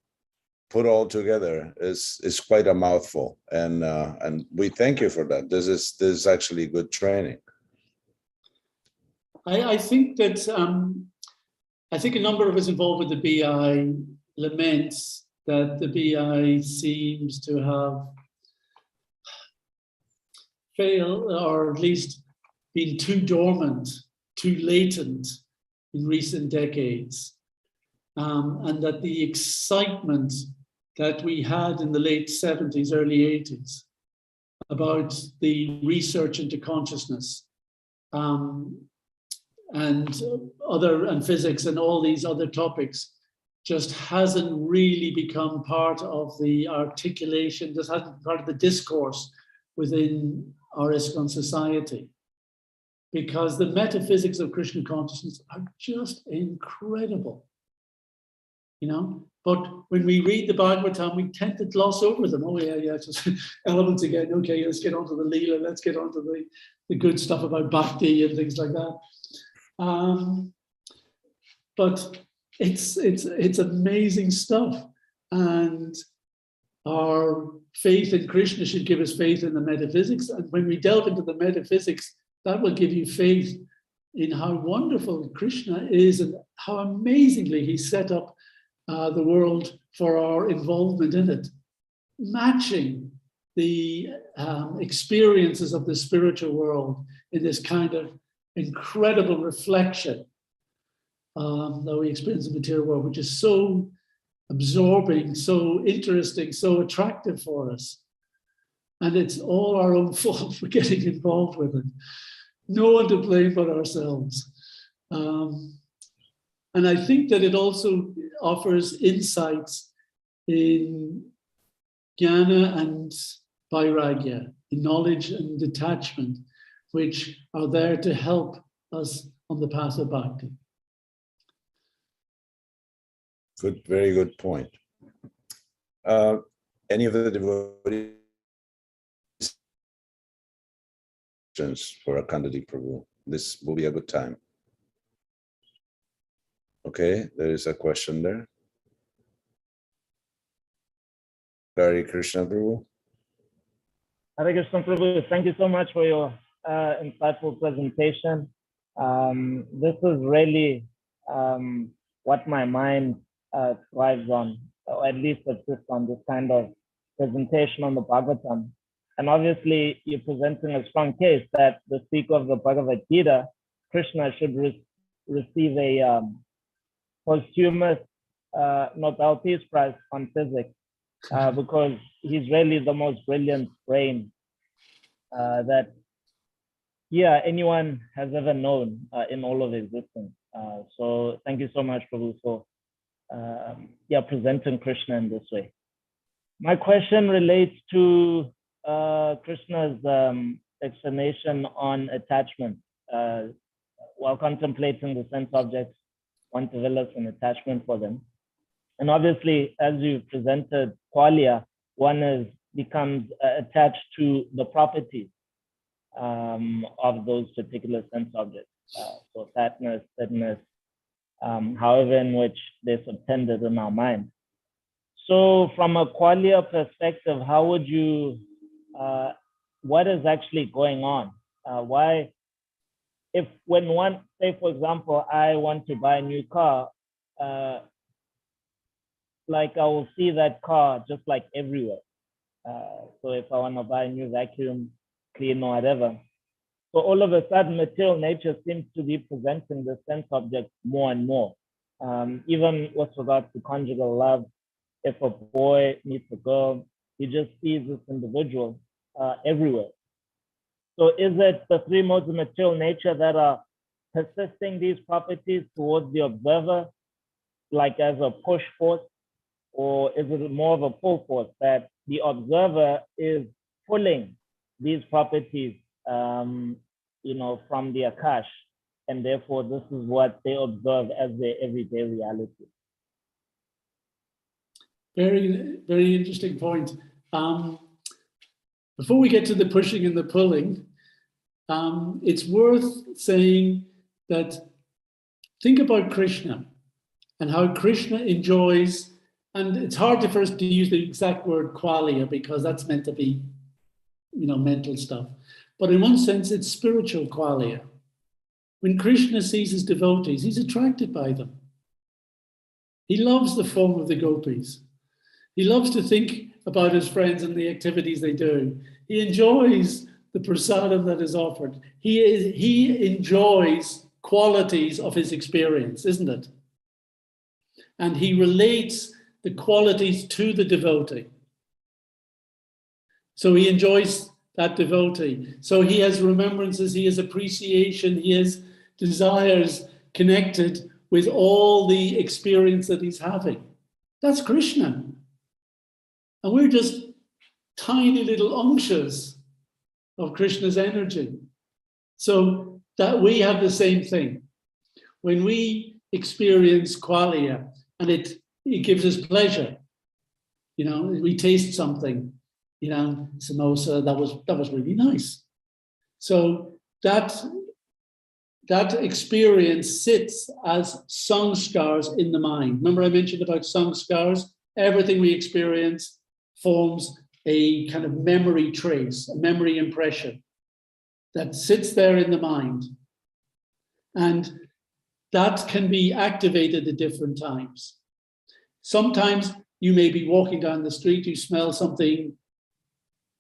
[SPEAKER 1] put all together is quite a mouthful, and we thank you for that. This is actually good training.
[SPEAKER 2] I think that I think a number of us involved with the BI laments that the BI seems to have failed, or at least been too dormant, too latent in recent decades. And that the excitement that we had in the late 70s, early 80s about the research into consciousness and physics and all these other topics just hasn't really become part of the articulation, just hasn't been part of the discourse within our ISKCON society. Because the metaphysics of Krishna consciousness are just incredible, you know? But when we read the Bhagavatam, we tend to gloss over them. Oh yeah, just elements again. Okay, let's get onto the Leela, let's get onto the good stuff about Bhakti and things like that. But it's amazing stuff, and our faith in Krishna should give us faith in the metaphysics. And when we delve into the metaphysics, that will give you faith in how wonderful Krishna is and how amazingly he set up the world for our involvement in it, matching the experiences of the spiritual world in this kind of incredible reflection that we experience in the material world, which is so absorbing, so interesting, so attractive for us. And it's all our own fault for getting involved with it. No one to blame but ourselves. And I think that it also offers insights in jnana and vairagya, in knowledge and detachment, which are there to help us on the path of bhakti.
[SPEAKER 1] Good, very good point. Any of the devotees for Akhandadhi Prabhu? This will be a good time. Okay, there is a question there. Hare Krishna Prabhu.
[SPEAKER 3] Hare Krishna Prabhu, thank you so much for your insightful presentation. This is really what my mind thrives on, or at least assists on, this kind of presentation on the Bhagavatam. And obviously, you're presenting a strong case that the speaker of the Bhagavad Gita, Krishna, should receive a posthumous Nobel Peace Prize on physics because he's really the most brilliant brain that anyone has ever known in all of existence. So thank you so much, Prabhu, for presenting Krishna in this way. My question relates to Krishna's explanation on attachment. While contemplating the sense objects, one develops an attachment for them. And obviously, as you presented Qualia, one becomes attached to the properties of those particular sense objects. So fatness, thinness, however in which they're subtended in our mind. So from a Qualia perspective, how would you, what is actually going on? Why, when one, say for example, I want to buy a new car, like I will see that car just like everywhere. So if I want to buy a new vacuum cleaner or whatever, so all of a sudden material nature seems to be presenting the sense object more and more. Even with regards to conjugal love, if a boy meets a girl, he just sees this individual everywhere. So is it the three modes of material nature that are persisting these properties towards the observer, like as a push force, or is it more of a pull force that the observer is pulling these properties, from the Akash, and therefore this is what they observe as their everyday reality?
[SPEAKER 2] Very, very interesting point. Before we get to the pushing and the pulling, it's worth saying that think about Krishna and how Krishna enjoys, and it's hard for us to use the exact word qualia because that's meant to be, mental stuff. But in one sense, it's spiritual qualia. When Krishna sees his devotees, he's attracted by them. He loves the form of the gopis. He loves to think about his friends and the activities they do. He enjoys the prasadam that is offered. He enjoys qualities of his experience, isn't it? And he relates the qualities to the devotee. So he enjoys that devotee. So he has remembrances, he has appreciation, he has desires connected with all the experience that he's having. That's Krishna. And we're just tiny little anshas of Krishna's energy. So that we have the same thing. When we experience qualia and it gives us pleasure, we taste something, samosa, that was really nice. So that experience sits as samskars in the mind. Remember I mentioned about samskars? Everything we experience forms a kind of memory trace, a memory impression that sits there in the mind. And that can be activated at different times. Sometimes you may be walking down the street, you smell something,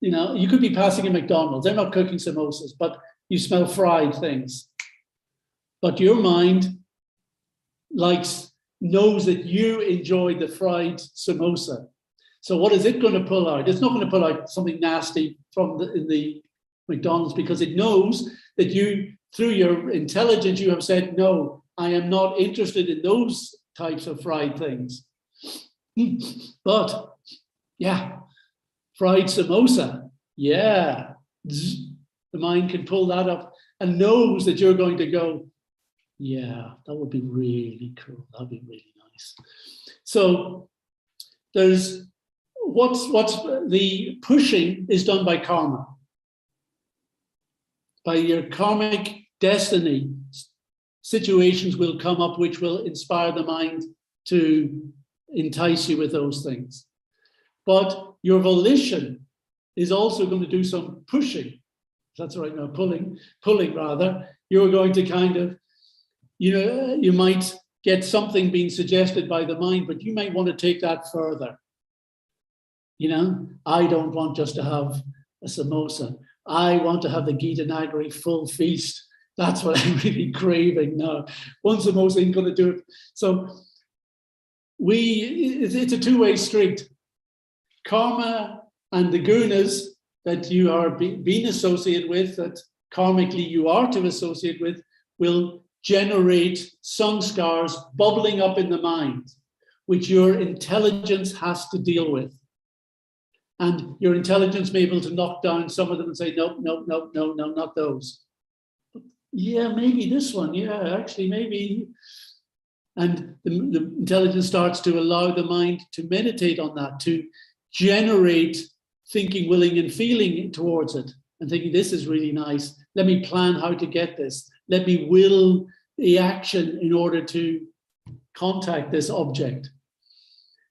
[SPEAKER 2] you could be passing a McDonald's, they're not cooking samosas, but you smell fried things. But your mind knows that you enjoyed the fried samosa. So what is it going to pull out? It's not going to pull out something nasty from the McDonald's because it knows that you, through your intelligence, you have said, no, I am not interested in those types of fried things. But yeah, fried samosa, yeah. The mind can pull that up and knows that you're going to go, yeah, that would be really cool. That'd be really nice. So there's what's the pushing is done by karma. By your karmic destiny, situations will come up which will inspire the mind to entice you with those things. But your volition is also going to do some pushing. That's right now, pulling rather. You're going to kind of, you might get something being suggested by the mind, but you might want to take that further. I don't want just to have a samosa. I want to have the Gita Nagari full feast. That's what I'm really craving now. One samosa ain't going to do it. So it's a two-way street. Karma and the gunas that you are being associated with, that karmically you are to associate with, will generate sanskars bubbling up in the mind, which your intelligence has to deal with. And your intelligence may be able to knock down some of them and say, nope, nope, nope, no, no, not those. Yeah, maybe this one. Yeah, actually, maybe. And the intelligence starts to allow the mind to meditate on that, to generate thinking, willing, and feeling towards it, and thinking, this is really nice. Let me plan how to get this. Let me will the action in order to contact this object.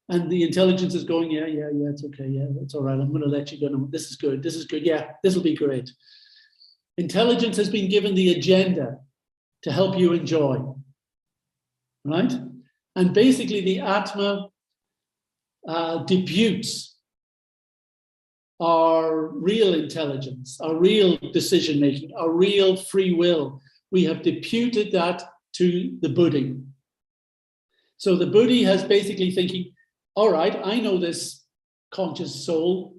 [SPEAKER 2] And the intelligence is going, yeah, it's okay. Yeah, that's all right. I'm going to let you go. This is good. This is good. Yeah, this will be great. Intelligence has been given the agenda to help you enjoy, right? And basically the Atma deputes our real intelligence, our real decision-making, our real free will. We have deputed that to the Buddhi. So the Buddhi has basically thinking, all right, I know this conscious soul.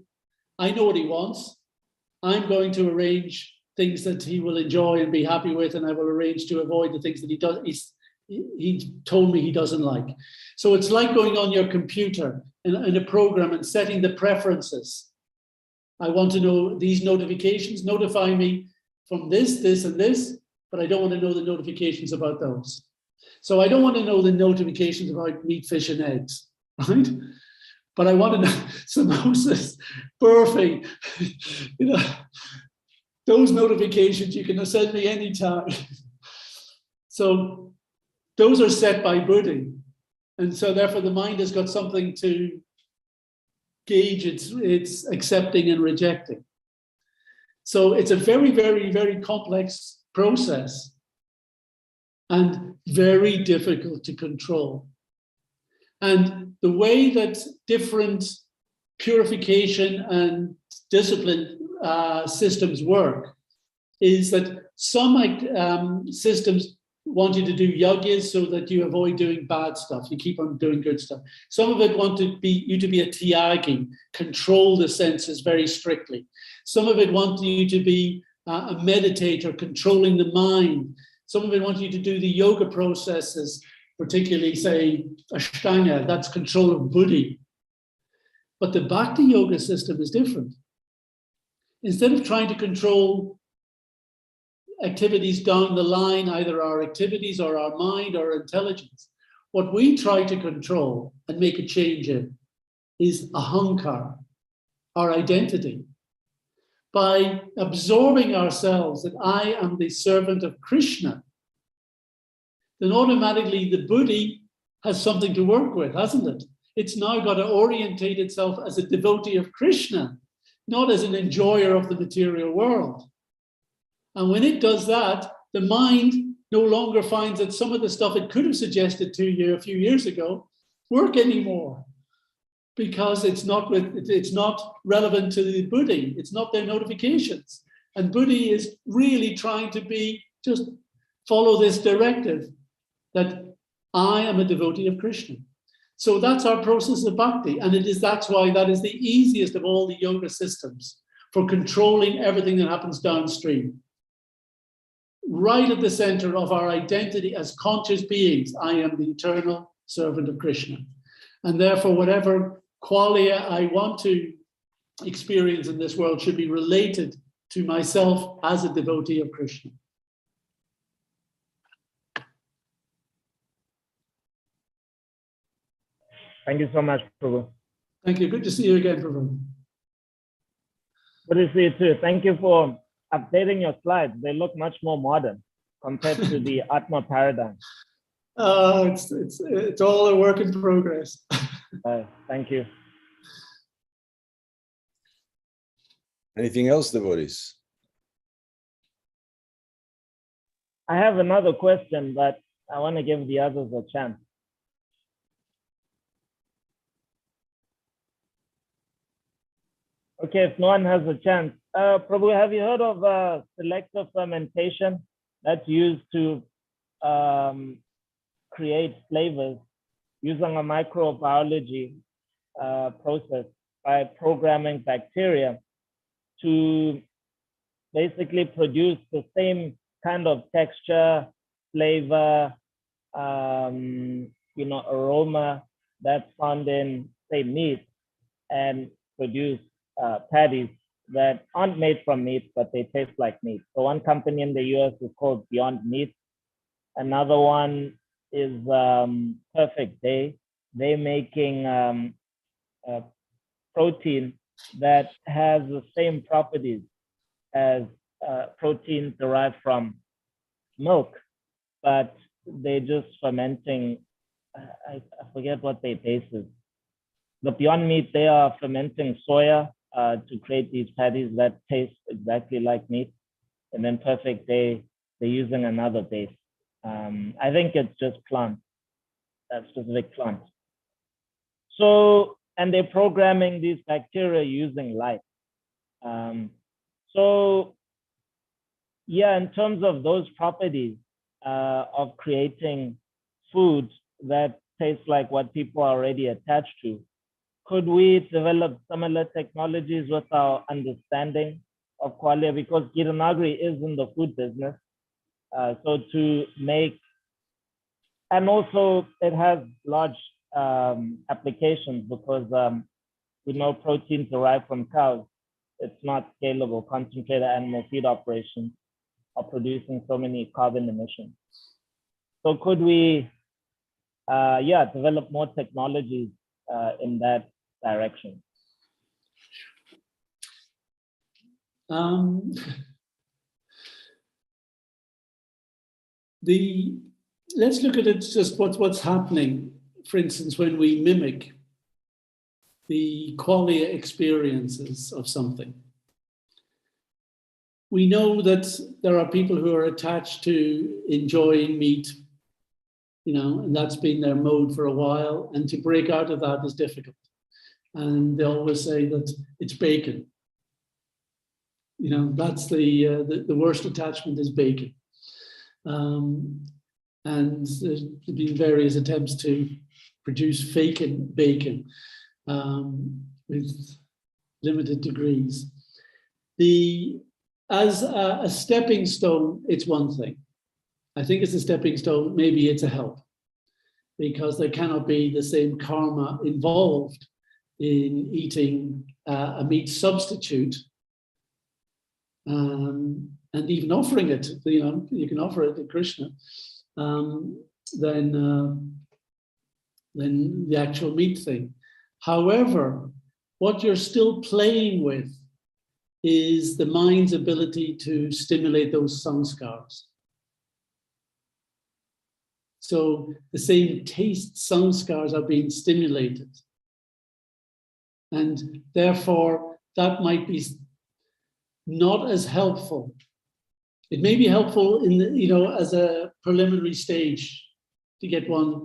[SPEAKER 2] I know what he wants. I'm going to arrange things that he will enjoy and be happy with, and I will arrange to avoid the things that he told me he doesn't like. So it's like going on your computer in a program and setting the preferences. I want to know these notifications, notify me from this, this, and this, but I don't want to know the notifications about those. So I don't want to know the notifications about meat, fish, and eggs, right? But I want to know samosas, burfing, those notifications you can send me anytime. So those are set by Buddhi. And so therefore the mind has got something to gauge its accepting and rejecting. So it's a very, very, very complex process and very difficult to control. And the way that different purification and discipline systems work is that some systems want you to do yajnas so that you avoid doing bad stuff. You keep on doing good stuff. Some of it want you to be a tyagi, control the senses very strictly. Some of it want you to be a meditator, controlling the mind. Some of it want you to do the yoga processes, particularly, say, Ashtanga, that's control of Buddhi. But the Bhakti yoga system is different. Instead of trying to control activities down the line, either our activities or our mind or intelligence, what we try to control and make a change in is ahankara, our identity. By absorbing ourselves that I am the servant of Krishna, then automatically the Buddhi has something to work with, hasn't it? It's now got to orientate itself as a devotee of Krishna, not as an enjoyer of the material world. And when it does that, the mind no longer finds that some of the stuff it could have suggested to you a few years ago work anymore, because it's not relevant to the Buddhi. It's not their notifications. And Buddhi is really trying to just follow this directive that I am a devotee of Krishna. So that's our process of bhakti. And that's why that is the easiest of all the yoga systems for controlling everything that happens downstream. Right at the center of our identity as conscious beings, I am the eternal servant of Krishna. And therefore, whatever qualia I want to experience in this world should be related to myself as a devotee of Krishna.
[SPEAKER 3] Thank you so much, Prabhu.
[SPEAKER 2] Thank you. Good to see you again, Prabhu.
[SPEAKER 3] Good to see you too. Thank you for updating your slides. They look much more modern compared to the Atma paradigm.
[SPEAKER 2] It's all a work in progress.
[SPEAKER 3] Thank you.
[SPEAKER 1] Anything else, devotees?
[SPEAKER 3] I have another question, but I want to give the others a chance. Okay, if no one has a chance, Prabhu, have you heard of selector fermentation? That's used to create flavors using a microbiology process by programming bacteria to basically produce the same kind of texture, flavor, aroma that's found in, say, meat, and produce patties that aren't made from meat, but they taste like meat. So one company in the US is called Beyond Meat. Another one is Perfect Day. They're making a protein that has the same properties as protein derived from milk, but they're just fermenting. I forget what their base is. The Beyond Meat, they are fermenting soya to create these patties that taste exactly like meat. And then Perfect Day, they're using another base. I think it's just plant, that specific plant. So, and they're programming these bacteria using light. So, yeah, in terms of those properties of creating food that tastes like what people are already attached to, could we develop similar technologies with our understanding of Qualia? Because Gitanagari is in the food business. So to make, and also it has large applications because we know protein derived from cows, it's not scalable. Concentrated animal feed operations are producing so many carbon emissions. So could we, develop more technologies in that direction?
[SPEAKER 2] Let's look at it just what's happening, for instance, when we mimic the Qualia experiences of something. We know that there are people who are attached to enjoying meat, and that's been their mode for a while, and to break out of that is difficult. And they always say that it's bacon. That's the worst attachment is bacon. And there's been various attempts to produce fake bacon with limited degrees. As a stepping stone, it's one thing. I think it's a stepping stone, maybe it's a help, because there cannot be the same karma involved in eating a meat substitute and even offering it, you can offer it to Krishna, than the actual meat thing. However, what you're still playing with is the mind's ability to stimulate those sanskars. So the same taste sanskars are being stimulated. And therefore, that might be not as helpful. It may be helpful in as a preliminary stage to get one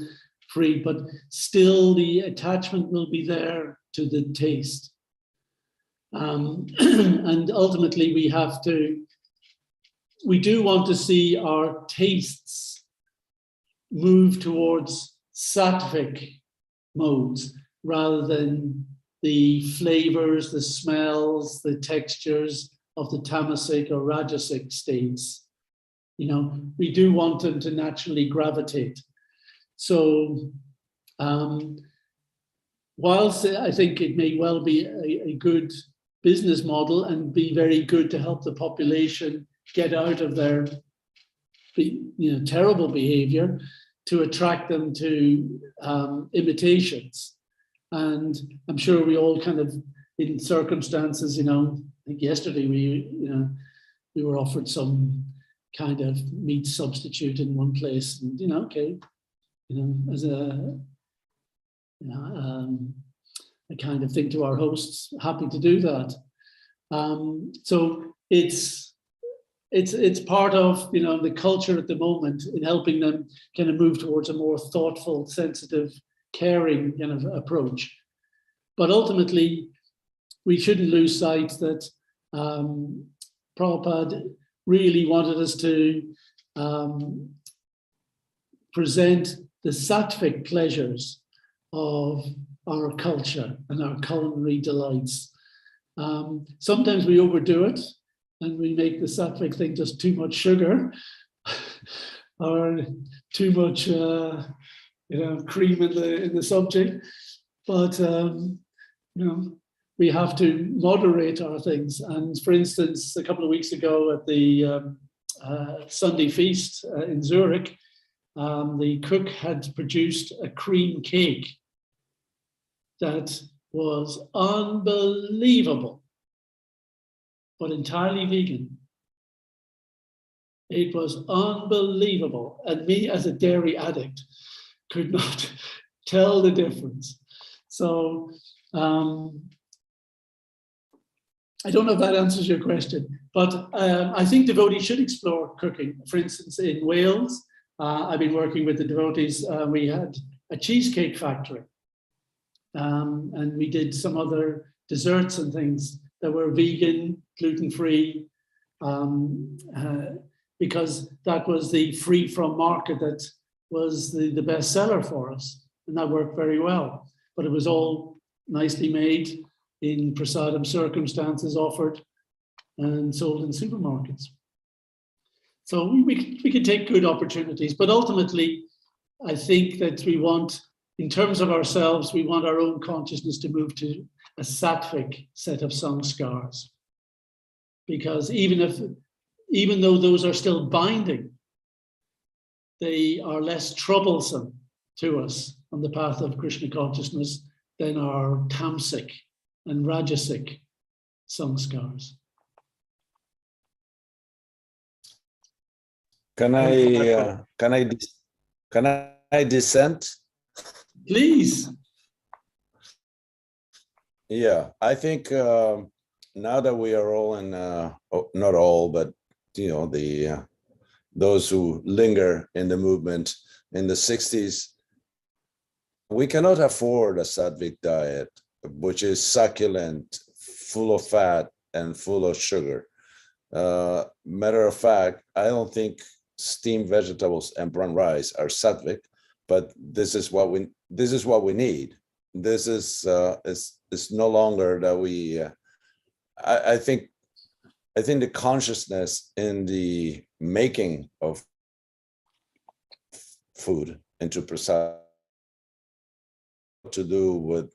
[SPEAKER 2] free, but still the attachment will be there to the taste. And ultimately we do want to see our tastes move towards sattvic modes rather than the flavors, the smells, the textures of the tamasic or rajasic states. We do want them to naturally gravitate. So whilst I think it may well be a good business model and be very good to help the population get out of their terrible behavior, to attract them to imitations. And I'm sure we all kind of, in circumstances, I think yesterday we were offered some kind of meat substitute in one place, and as a kind of thing to our hosts, happy to do that. So it's part of the culture at the moment in helping them kind of move towards a more thoughtful, sensitive, caring kind of approach. But ultimately, we shouldn't lose sight that Prabhupada really wanted us to present the sattvic pleasures of our culture and our culinary delights. Sometimes we overdo it and we make the sattvic thing just too much sugar or too much cream in the subject. But we have to moderate our things. And for instance, a couple of weeks ago at the Sunday feast in Zurich, the cook had produced a cream cake that was unbelievable, but entirely vegan. It was unbelievable. And me, as a dairy addict, could not tell the difference. So I don't know if that answers your question, but I think devotees should explore cooking. For instance, in Wales, I've been working with the devotees. We had a cheesecake factory, and we did some other desserts and things that were vegan, gluten-free, because that was the free from market that was the best seller for us, and that worked very well. But it was all nicely made in prasadam circumstances, offered and sold in supermarkets. So we can take good opportunities, but ultimately, I think that we want, in terms of ourselves, we want our own consciousness to move to a sattvic set of samskars. Because even though those are still binding, they are less troublesome to us on the path of Krishna consciousness than our tamasic and rajasic samskars.
[SPEAKER 1] Can I dissent?
[SPEAKER 2] Please.
[SPEAKER 1] Yeah, I think now that we are all in, not all, but those who linger in the movement in the 60s, we cannot afford a sattvic diet, which is succulent, full of fat, and full of sugar. Matter of fact, I don't think steamed vegetables and brown rice are sattvic, but this is what we need. This is it's no longer that we. I think the consciousness in the making of food into prasad to do with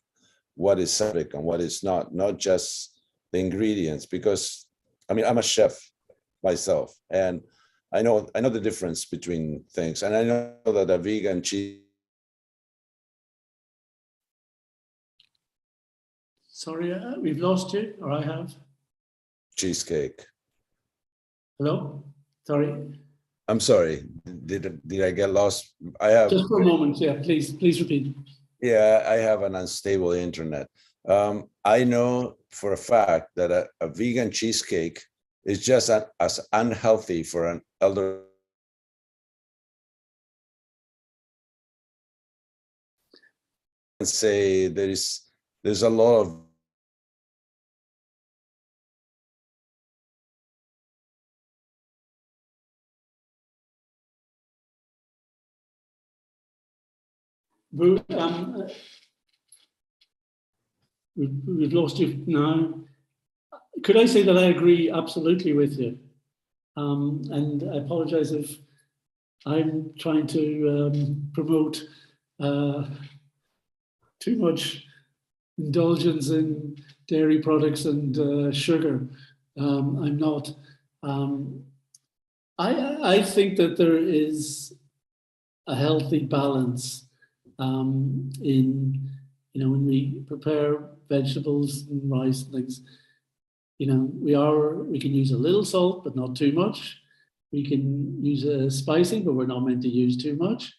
[SPEAKER 1] what is sattvic and what is not just the ingredients. Because I mean, I'm a chef myself, and I know the difference between things, and I know that a vegan cheese.
[SPEAKER 2] Sorry, we've lost you, or I have.
[SPEAKER 1] Cheesecake.
[SPEAKER 2] Hello? Sorry.
[SPEAKER 1] I'm sorry. Did I get lost? I have.
[SPEAKER 2] Just for a moment, yeah. Please repeat.
[SPEAKER 1] Yeah, I have an unstable internet. I know for a fact that a vegan cheesecake is just as unhealthy for an elder. And say there's a lot of
[SPEAKER 2] We've lost you now. Could I say that I agree absolutely with you? And I apologize if I'm trying to promote too much indulgence in dairy products and sugar. I'm not. I think that there is a healthy balance in, when we prepare vegetables and rice and things, we can use a little salt, but not too much. We can use a spicing, but we're not meant to use too much.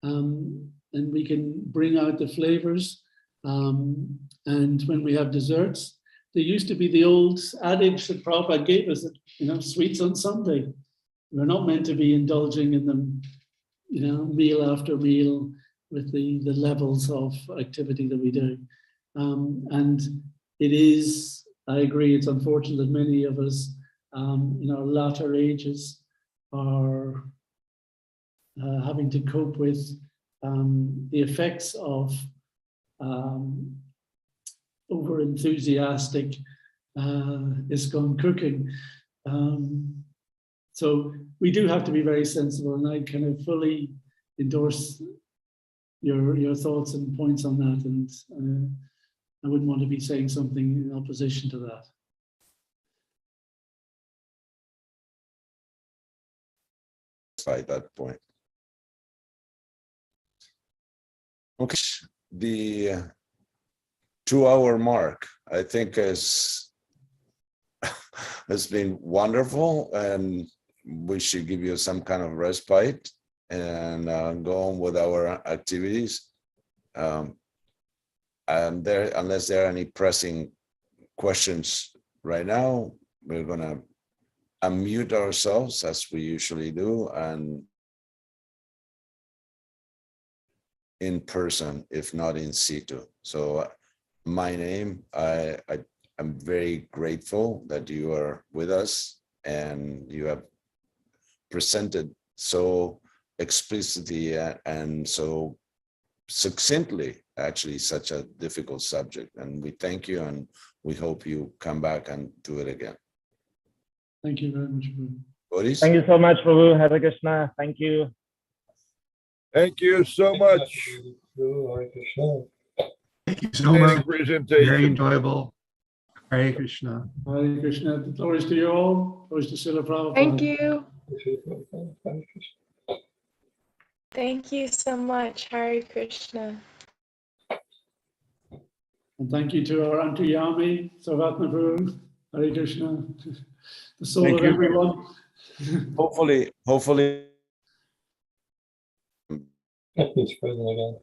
[SPEAKER 2] And we can bring out the flavors. And when we have desserts, there used to be the old adage that Prabhupada gave us that, sweets on Sunday. We're not meant to be indulging in them, meal after meal with the levels of activity that we do. And it is I agree. It's unfortunate that many of us in our latter ages are having to cope with the effects of over-enthusiastic ISKCON cooking. So we do have to be very sensible, and I kind of fully endorse your thoughts and points on that, and I wouldn't want to be saying something in opposition to that.
[SPEAKER 1] By that point. Okay, the 2-hour mark, I think, has been wonderful, and we should give you some kind of respite and go on with our activities. And unless there are any pressing questions right now, we're gonna unmute ourselves as we usually do, and in person, if not in situ. So my name, I'm very grateful that you are with us and you have presented so explicitly and so succinctly, actually, such a difficult subject. And we thank you, and we hope you come back and do it again.
[SPEAKER 2] Thank you very much, Prabhu.
[SPEAKER 1] Boris?
[SPEAKER 3] Thank you so much, Prabhu. Hare Krishna. Thank you.
[SPEAKER 4] Thank you so much.
[SPEAKER 5] Thank you so much.
[SPEAKER 4] Presentation.
[SPEAKER 5] Very enjoyable. Hare Krishna.
[SPEAKER 2] Hare Krishna. Glories to you all. Glories to Srila Prabhupada.
[SPEAKER 6] Thank you. Thank you so much. Hare Krishna.
[SPEAKER 2] And thank you to our Antiyami, Savatma Prabhu. Hare Krishna. The soul
[SPEAKER 1] Thank
[SPEAKER 2] of
[SPEAKER 1] you.
[SPEAKER 2] everyone.
[SPEAKER 1] Hopefully.
[SPEAKER 7] He's frozen again.